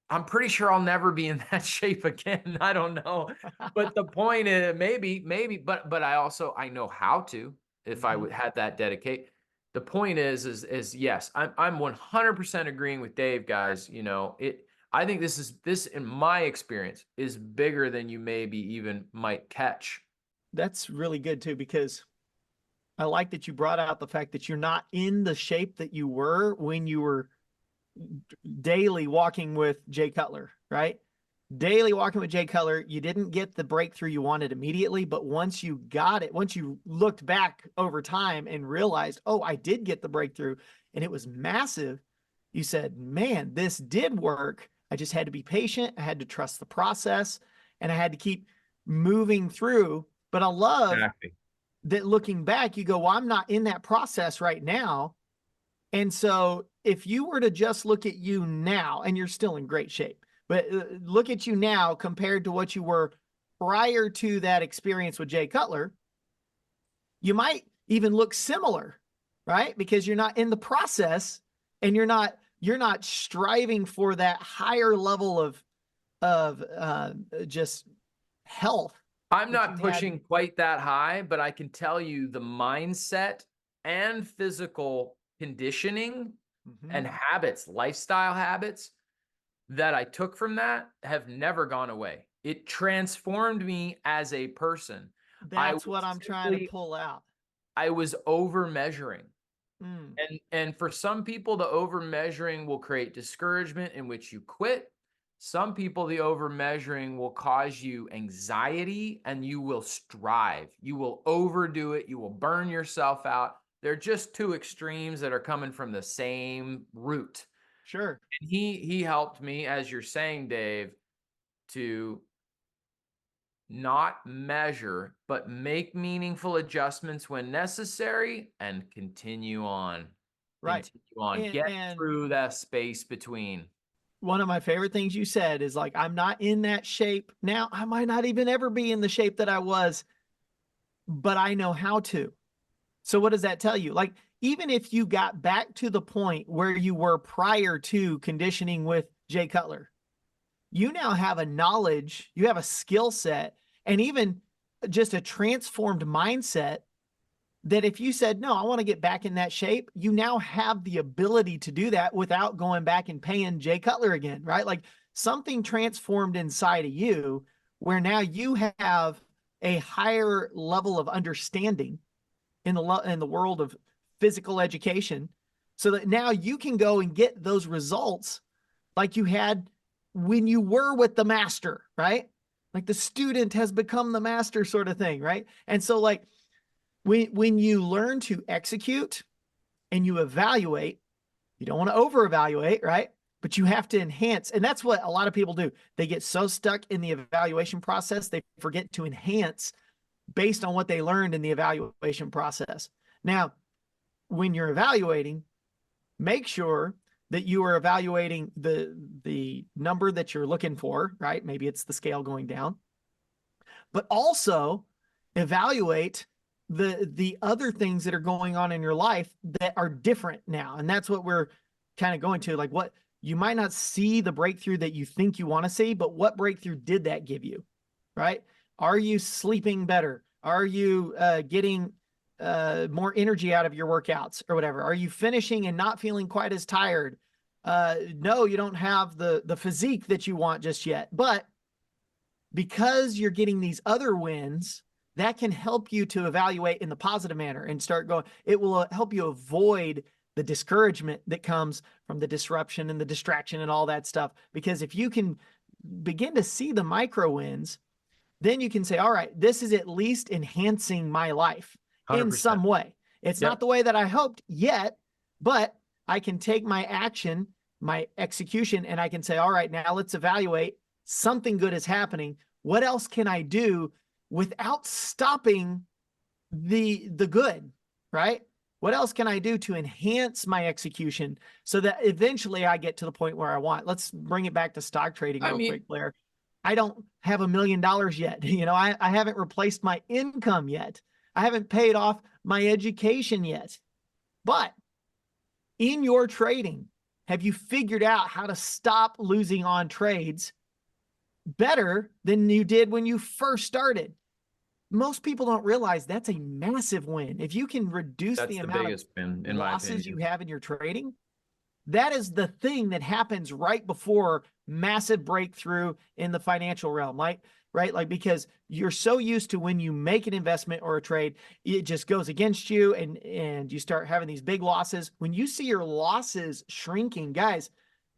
I'm pretty sure I'll never be in that shape again. I don't know. But the point is, maybe, but I know how to, if I would had that dedicate. The point is yes, I'm 100% agreeing with Dave, guys. I think this in my experience is bigger than you maybe even might catch. That's really good too, because I like that you brought out the fact that you're not in the shape that you were when you were daily walking with Jay Cutler, right? Daily walking with Jay Cutler, you didn't get the breakthrough you wanted immediately, but once you got it, once you looked back over time and realized, oh, I did get the breakthrough and it was massive, you said, man, this did work. I just had to be patient. I had to trust the process, and I had to keep moving through. But I love that looking back, you go, well, I'm not in that process right now. And so if you were to just look at you now, and you're still in great shape, but look at you now compared to what you were prior to that experience with Jay Cutler, you might even look similar, right? Because you're not in the process, and you're not striving for that higher level of just health. I'm not pushing quite that high, but I can tell you the mindset and physical conditioning and habits, lifestyle habits that I took from that have never gone away. It transformed me as a person. That's what I'm trying to pull out. I was over measuring. And for some people, the over measuring will create discouragement, in which you quit. Some people, the over measuring will cause you anxiety, and you will strive. You will overdo it. You will burn yourself out. They're just two extremes that are coming from the same root. Sure. And he helped me, as you're saying, Dave, to not measure, but make meaningful adjustments when necessary, and continue on. Right. Continue on. Get through that space between. One of my favorite things you said is, like, I'm not in that shape now. I might not even ever be in the shape that I was but I know how to. So what does that tell you? Like, even if you got back to the point where you were prior to conditioning with Jay Cutler, you now have a knowledge, you have a skill set, and even just a transformed mindset that if you said, no, I want to get back in that shape, you now have the ability to do that without going back and paying Jay Cutler again, right? Like something transformed inside of you where now you have a higher level of understanding in the world of physical education, so that now you can go and get those results like you had when you were with the master, right? Like the student has become the master sort of thing, right? And so like when you learn to execute and you evaluate, you don't want to over evaluate, right? But you have to enhance. And that's what a lot of people do. They get so stuck in the evaluation process, they forget to enhance based on what they learned in the evaluation process. Now, when you're evaluating, make sure that you are evaluating the number that you're looking for, right? Maybe it's the scale going down, but also evaluate the other things that are going on in your life that are different now. And that's what we're kind of going to, like what you might not see the breakthrough that you think you want to see, but what breakthrough did that give you, right? Are you sleeping better? Are you getting more energy out of your workouts or whatever? Are you finishing and not feeling quite as tired? No, you don't have the physique that you want just yet, but because you're getting these other wins, that can help you to evaluate in the positive manner and start going. It will help you avoid the discouragement that comes from the disruption and the distraction and all that stuff. Because if you can begin to see the micro wins, then you can say, all right, this is at least enhancing my life in 100%. some way. It's not the way that I hoped yet, but I can take my action, my execution, and I can say, all right, now let's evaluate. Something good is happening. What else can I do without stopping the good, right? What else can I do to enhance my execution so that eventually I get to the point where I want? Let's bring it back to stock trading real quick, Blair. I don't have $1 million yet. You know, I haven't replaced my income yet. I haven't paid off my education yet. But in your trading, have you figured out how to stop losing on trades better than you did when you first started? Most people don't realize that's a massive win. If you can reduce the amount of win, in losses you have in your trading, that is the thing that happens right before massive breakthrough in the financial realm, right? Like, because you're so used to when you make an investment or a trade, it just goes against you and you start having these big losses. When you see your losses shrinking, guys,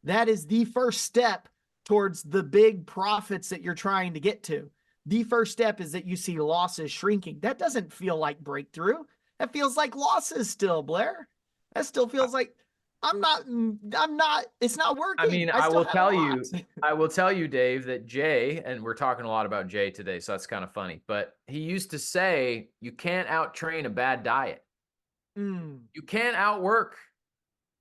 that is the first step towards the big profits that you're trying to get to. The first step is that you see losses shrinking. That doesn't feel like breakthrough. That feels like losses still, Blair. That still feels like I'm not, it's not working. I mean, I will tell you, Dave, that Jay, and we're talking a lot about Jay today, so that's kind of funny, but he used to say, you can't out-train a bad diet. You can't outwork.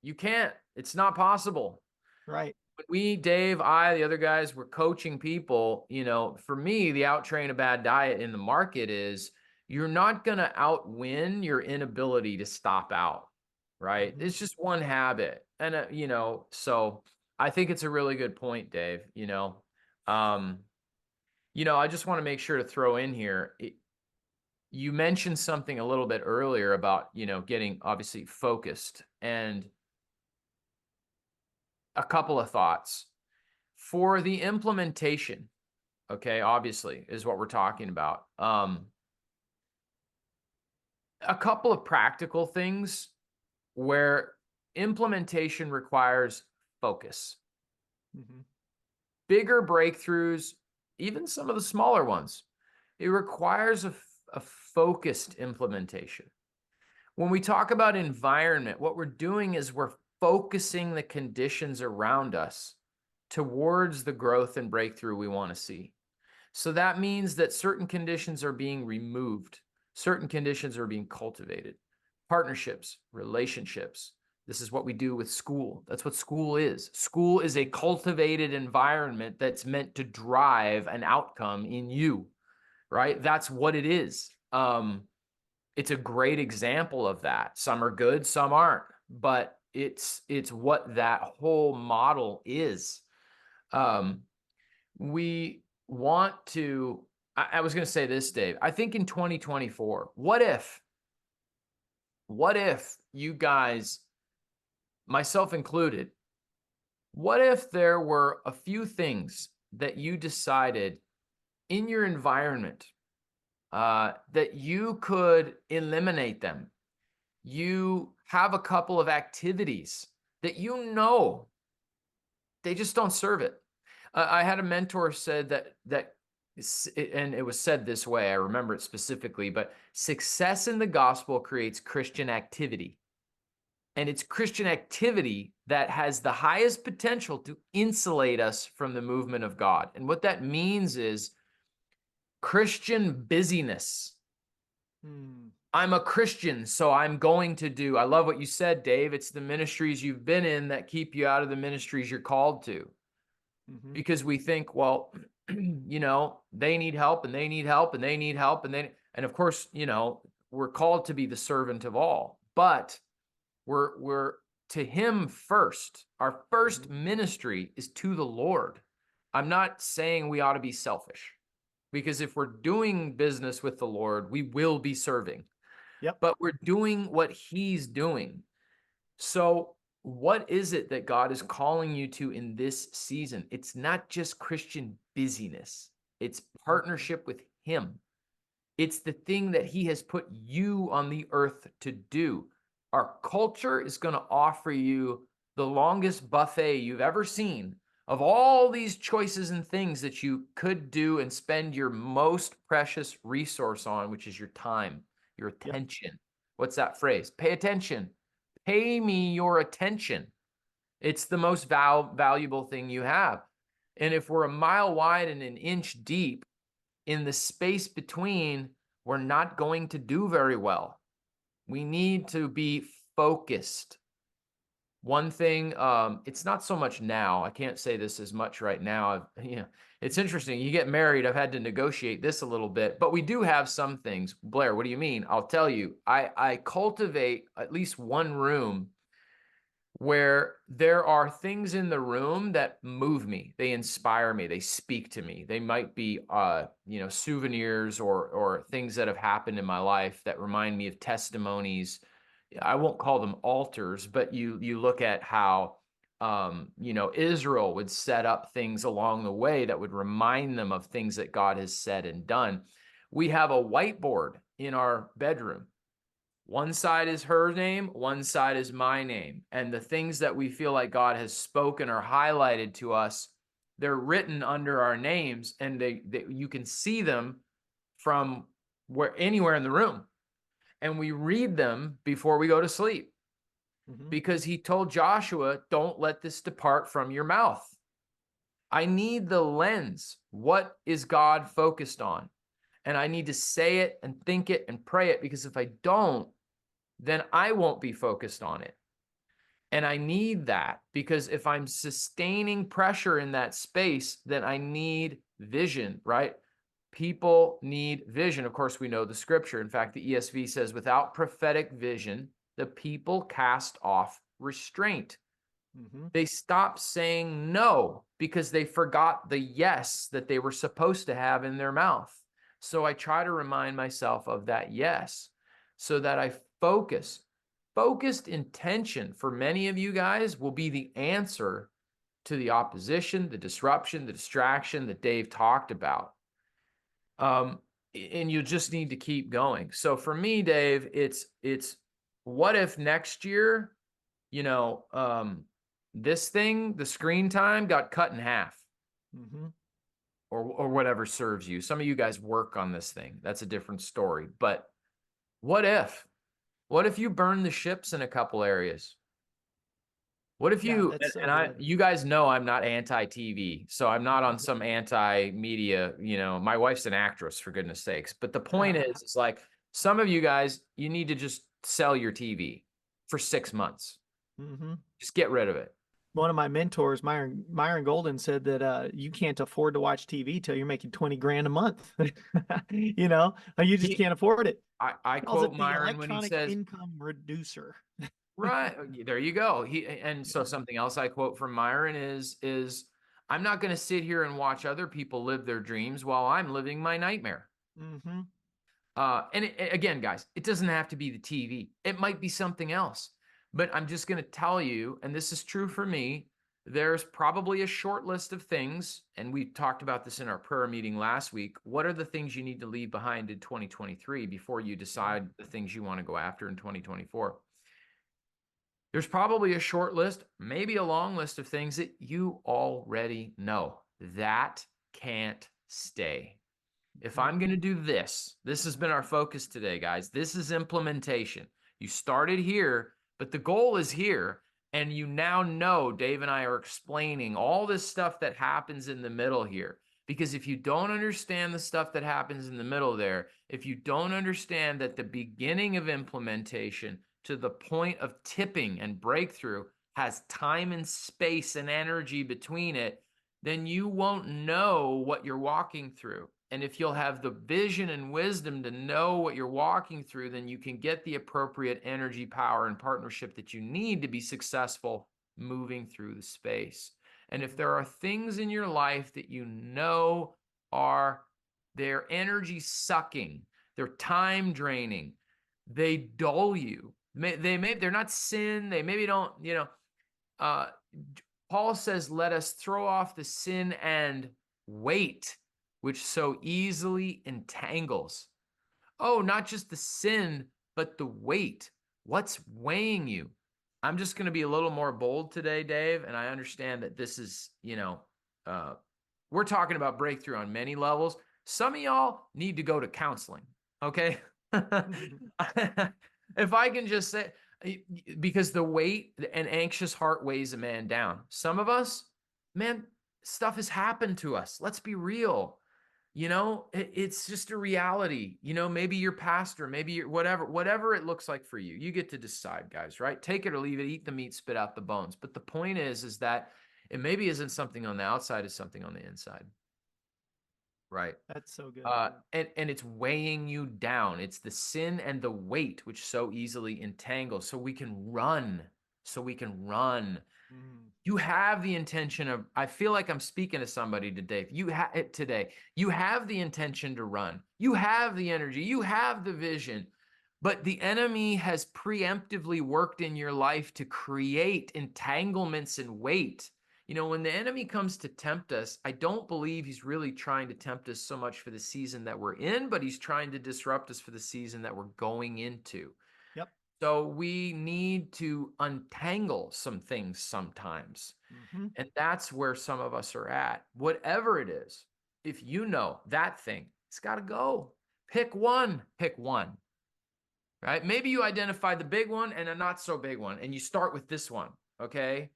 You can't. It's not possible. Right. When we, Dave, the other guys, were coaching people, you know, for me, the out-train a bad diet in the market is you're not going to outwin your inability to stop out. Right. It's just one habit. And, you know, so I think it's a really good point, Dave. I just want to make sure to throw in here. You mentioned something a little bit earlier about, getting obviously focused, and a couple of thoughts for the implementation. Okay. Obviously is what we're talking about. A couple of practical things where implementation requires focus. Bigger breakthroughs, even some of the smaller ones, it requires a focused implementation. When we talk about environment, what we're doing is we're focusing the conditions around us towards the growth and breakthrough we want to see. So that means that certain conditions are being removed, certain conditions are being cultivated. Partnerships, relationships. This is what we do with school. That's what school is. School is a cultivated environment that's meant to drive an outcome in you, right? That's what it is. It's a great example of that. Some are good, some aren't, but it's what that whole model is. Um, we want to, I was going to say this, Dave. I think in 2024, what if you guys, myself included, what if there were a few things that you decided in your environment that you could eliminate them? You have a couple of activities that you know they just don't serve it. I had a mentor said and it was said this way. I remember it specifically, but success in the gospel creates Christian activity. And it's Christian activity that has the highest potential to insulate us from the movement of God. And what that means is Christian busyness. I'm a Christian, so I'm going to do. I love what you said, Dave. It's the ministries you've been in that keep you out of the ministries you're called to. Because we think, well, they need help and they need help and they need help. And of course, we're called to be the servant of all, but we're to him first. Our first ministry is to the Lord. I'm not saying we ought to be selfish, because if we're doing business with the Lord, we will be serving. Yep. But we're doing what he's doing. So what is it that God is calling you to in this season? It's not just Christian busyness. It's partnership with him. It's the thing that he has put you on the earth to do. Our culture is going to offer you the longest buffet you've ever seen of all these choices and things that you could do and spend your most precious resource on, which is your time, your attention. Yep. What's that phrase? Pay attention. Pay me your attention. It's the most valuable thing you have. And if we're a mile wide and an inch deep in the space between, we're not going to do very well. We need to be focused. One thing, it's not so much now. I can't say this as much right now. It's interesting. You get married. I've had to negotiate this a little bit, but we do have some things. Blair, what do you mean? I'll tell you. I cultivate at least one room where there are things in the room that move me. They inspire me. They speak to me. They might be, souvenirs or things that have happened in my life that remind me of testimonies. I won't call them altars, but you look at how, Israel would set up things along the way that would remind them of things that God has said and done. We have a whiteboard in our bedroom. One side is her name, one side is my name. And the things that we feel like God has spoken or highlighted to us, they're written under our names, and you can see them from anywhere in the room. And we read them before we go to sleep, because he told Joshua, don't let this depart from your mouth. I need the lens. What is God focused on? And I need to say it and think it and pray it, because if I don't, then I won't be focused on it. And I need that, because if I'm sustaining pressure in that space, then I need vision, right? People need vision. Of course, we know the scripture. In fact, the ESV says, without prophetic vision, the people cast off restraint. They stopped saying no because they forgot the yes that they were supposed to have in their mouth. So I try to remind myself of that yes, so that I focus. Focused intention for many of you guys will be the answer to the opposition, the disruption, the distraction that Dave talked about. And you just need to keep going. So for me, Dave, it's what if next year, this thing, the screen time got cut in half, or whatever serves you. Some of you guys work on this thing. That's a different story. But what if you burn the ships in a couple areas? What if you, you guys know I'm not anti-TV, so I'm not on some anti-media, my wife's an actress, for goodness sakes. But the point is, it's like, some of you guys, you need to just sell your TV for 6 months. Just get rid of it. one of my mentors, Myron Golden, said that you can't afford to watch TV till you're making 20 grand a month. You know, you just He, can't afford it. I Calls quote it the Myron when he electronic says, income reducer. right, there you go. And so Yeah. something else I quote from Myron is I'm not going to sit here and watch other people live their dreams while I'm living my nightmare. Mm-hmm. Again, guys, it doesn't have to be the TV. It might be something else. But I'm just going to tell you, and this is true for me, there's probably a short list of things, and we talked about this in our prayer meeting last week. What are the things you need to leave behind in 2023 before you decide the things you want to go after in 2024? There's probably a short list, maybe a long list of things that you already know. That can't stay. If Nope. I'm going to do this has been our focus today, guys. This is implementation. You started here, but the goal is here. And you now know Dave and I are explaining all this stuff that happens in the middle here. Because if you don't understand the stuff that happens in the middle there, if you don't understand that the beginning of implementation to the point of tipping and breakthrough has time and space and energy between it, then you won't know what you're walking through. And if you'll have the vision and wisdom to know what you're walking through, then you can get the appropriate energy, power, and partnership that you need to be successful moving through the space. And if there are things in your life that you know are they're energy sucking, they're time draining, they dull you. They're not sin. They maybe don't, uh, Paul says, let us throw off the sin and weight, which so easily entangles. Oh, not just the sin, but the weight. What's weighing you? I'm just going to be a little more bold today, Dave. And I understand that this is, we're talking about breakthrough on many levels. Some of y'all need to go to counseling. Okay. If I can just say, because the weight, an anxious heart weighs a man down. Some of us, man, stuff has happened to us. Let's be real. It's just a reality. Maybe your pastor, maybe you're whatever it looks like for you. You get to decide, guys, right? Take it or leave it, eat the meat, spit out the bones. But the point is that it maybe isn't something on the outside, it's something on the inside. Right. That's so good. And it's weighing you down. It's the sin and the weight which so easily entangle. So we can run. So we can run. Mm. You have the intention of, I feel like I'm speaking to somebody today. You have the intention to run. You have the energy. You have the vision. But the enemy has preemptively worked in your life to create entanglements and weight. When the enemy comes to tempt us, I don't believe he's really trying to tempt us so much for the season that we're in, but he's trying to disrupt us for the season that we're going into. Yep. So we need to untangle some things sometimes. Mm-hmm. And that's where some of us are at. Whatever it is, if you know that thing, it's got to go. Pick one, right? Maybe you identify the big one and a not so big one, and you start with this one, okay?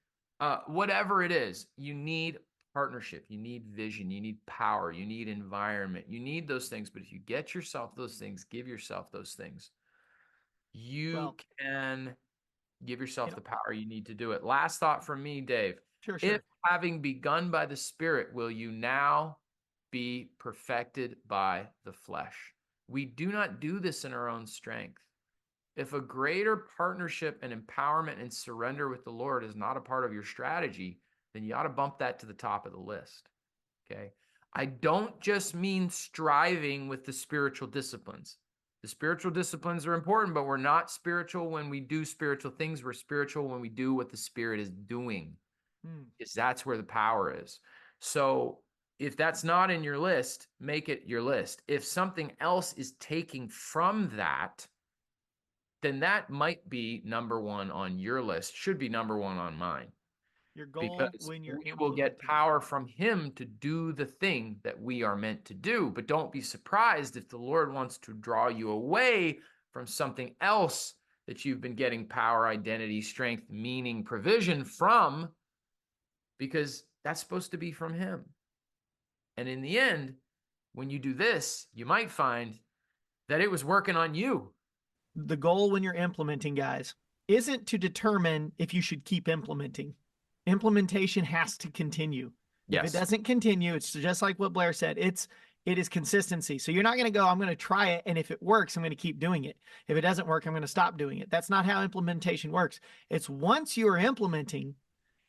Whatever it is, you need partnership, you need vision, you need power, you need environment, you need those things. But if you get yourself those things, give yourself those things, you Well, can give yourself the power you need to do it. Last thought from me, Dave. sure, If sure. having begun by the Spirit, will you now be perfected by the flesh? We do not do this in our own strength. If a greater partnership and empowerment and surrender with the Lord is not a part of your strategy, then you ought to bump that to the top of the list. Okay. I don't just mean striving with the spiritual disciplines. The spiritual disciplines are important, but we're not spiritual when we do spiritual things. We're spiritual when we do what the Spirit is doing, because that's where the power is. So if that's not in your list, make it your list. If something else is taking from that, then that might be number one on your list, should be number one on mine, Your goal because when you're we will get implementing. power from him to do the thing that we are meant to do. But don't be surprised if the Lord wants to draw you away from something else that you've been getting power, identity, strength, meaning, provision from, because that's supposed to be from him. And in the end, when you do this, you might find that it was working on you. The goal when you're implementing, guys, isn't to determine if you should keep implementing. implementation has to continue. If it Yes. doesn't continue, it's just like what Blair said. It is consistency. So you're not going to go, I'm going to try it, and if it works, I'm going to keep doing it. If it doesn't work, I'm going to stop doing it. That's not how implementation works. It's once you are implementing,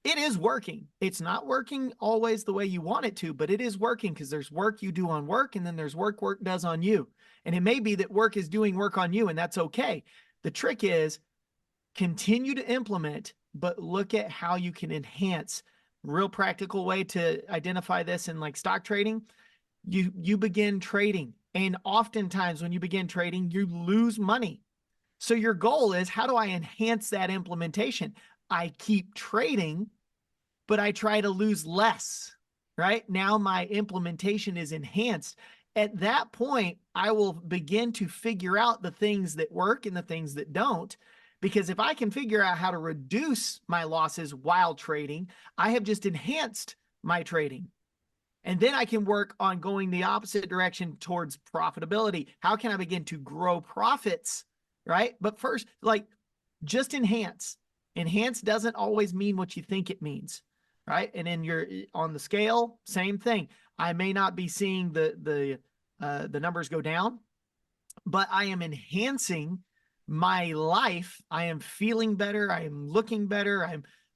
it is working. It's not working always the way you want it to, but it is working because there's work you do on work, and then there's work does on you. And it may be that work is doing work on you, and that's okay. The trick is continue to implement, but look at how you can enhance. Real practical way to identify this in like stock trading, you begin trading, and oftentimes when you begin trading, you lose money. So your goal is, how do I enhance that implementation? I keep trading, but I try to lose less, right? Now my implementation is enhanced. At that point, I will begin to figure out the things that work and the things that don't. Because if I can figure out how to reduce my losses while trading, I have just enhanced my trading. And then I can work on going the opposite direction towards profitability. How can I begin to grow profits, right? But first, like, just enhance. Enhance doesn't always mean what you think it means, right? And then you're on the scale, same thing. I may not be seeing the numbers go down, but I am enhancing my life. I am feeling better. I am looking better.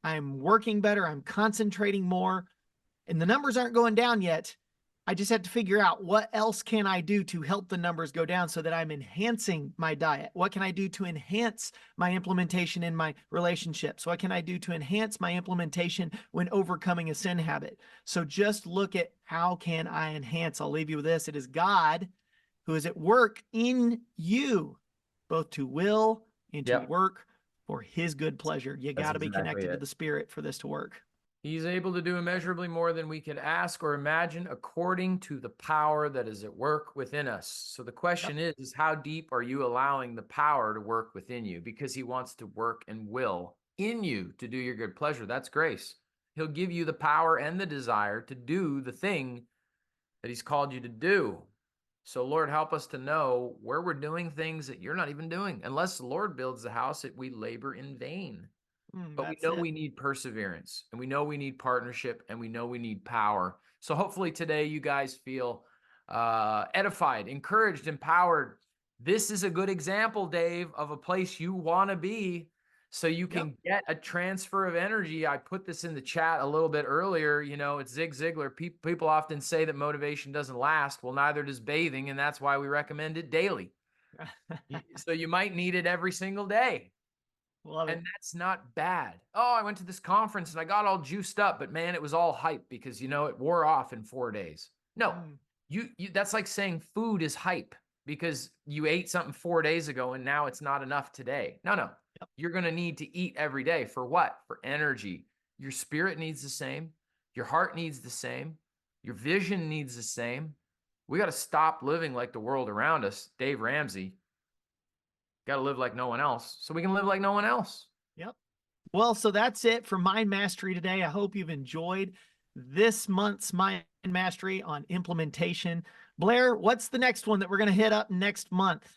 I'm working better. I'm concentrating more, and the numbers aren't going down yet. I just have to figure out what else can I do to help the numbers go down so that I'm enhancing my diet. What can I do to enhance my implementation in my relationships? What can I do to enhance my implementation when overcoming a sin habit? So just look at, how can I enhance? I'll leave you with this. It is God who is at work in you, both to will and to work for his good pleasure. You got to be connected to the Spirit for this to work. He's able to do immeasurably more than we could ask or imagine, according to the power that is at work within us. So the question is how deep are you allowing the power to work within you? Because he wants to work and will in you to do your good pleasure. That's grace. He'll give you the power and the desire to do the thing that he's called you to do. So Lord, help us to know where we're doing things that you're not even doing. Unless the Lord builds the house, we labor in vain. But we know we need perseverance, and we know we need partnership, and we know we need power. So hopefully today you guys feel edified, encouraged, empowered. This is a good example, Dave, of a place you want to be so you can get a transfer of energy. I put this in the chat a little bit earlier. You know, it's Zig Ziglar. People often say that motivation doesn't last. Well, neither does bathing, and that's why we recommend it daily. So you might need it every single day. And that's not bad. Oh, I went to this conference and I got all juiced up, but man, it was all hype because, you know, it wore off in 4 days. No, you that's like saying food is hype because you ate something 4 days ago and now it's not enough today. No. You're going to need to eat every day for what? For energy. Your spirit needs the same. Your heart needs the same. Your vision needs the same. We got to stop living like the world around us. Dave Ramsey. Got to live like no one else so we can live like no one else. Well, so that's it for Mind Mastery today. I hope you've enjoyed this month's Mind Mastery on implementation. Blair, what's the next one that we're going to hit up next month?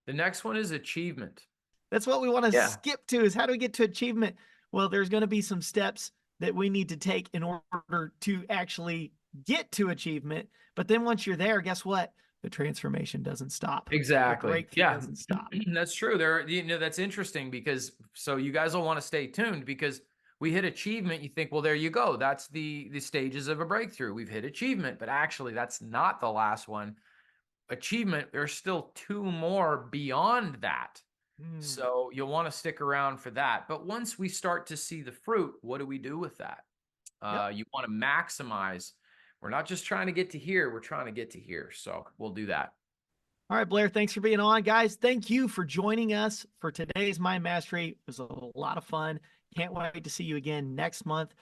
The next one is achievement. That's what we want to skip to, is how do we get to achievement? Well, there's going to be some steps that we need to take in order to actually get to achievement. But then once you're there, guess what? The transformation doesn't stop. Exactly. The breakthrough doesn't stop. That's true. That's interesting because so you guys will want to stay tuned because we hit achievement. You think, well, there you go. That's the stages of a breakthrough. We've hit achievement, but actually that's not the last one. Achievement, there's still 2 more beyond that. So you'll want to stick around for that. But once we start to see the fruit, what do we do with that? You want to maximize. We're not just trying to get to here. We're trying to get to here. So we'll do that. All right, Blair, thanks for being on. Guys, thank you for joining us for today's Mind Mastery. It was a lot of fun. Can't wait to see you again next month.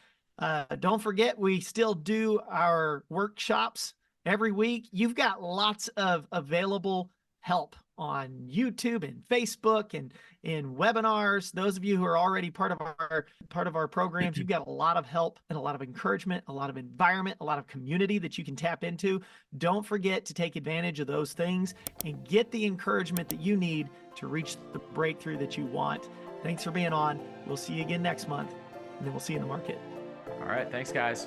Don't forget, we still do our workshops every week. You've got lots of available help on YouTube and Facebook and in webinars. Those of you who are already part of our programs, you've got a lot of help and a lot of encouragement, a lot of environment, a lot of community that you can tap into. Don't forget to take advantage of those things and get the encouragement that you need to reach the breakthrough that you want. Thanks for being on. We'll see you again next month. and then we'll see you in the market. All right. Thanks, guys.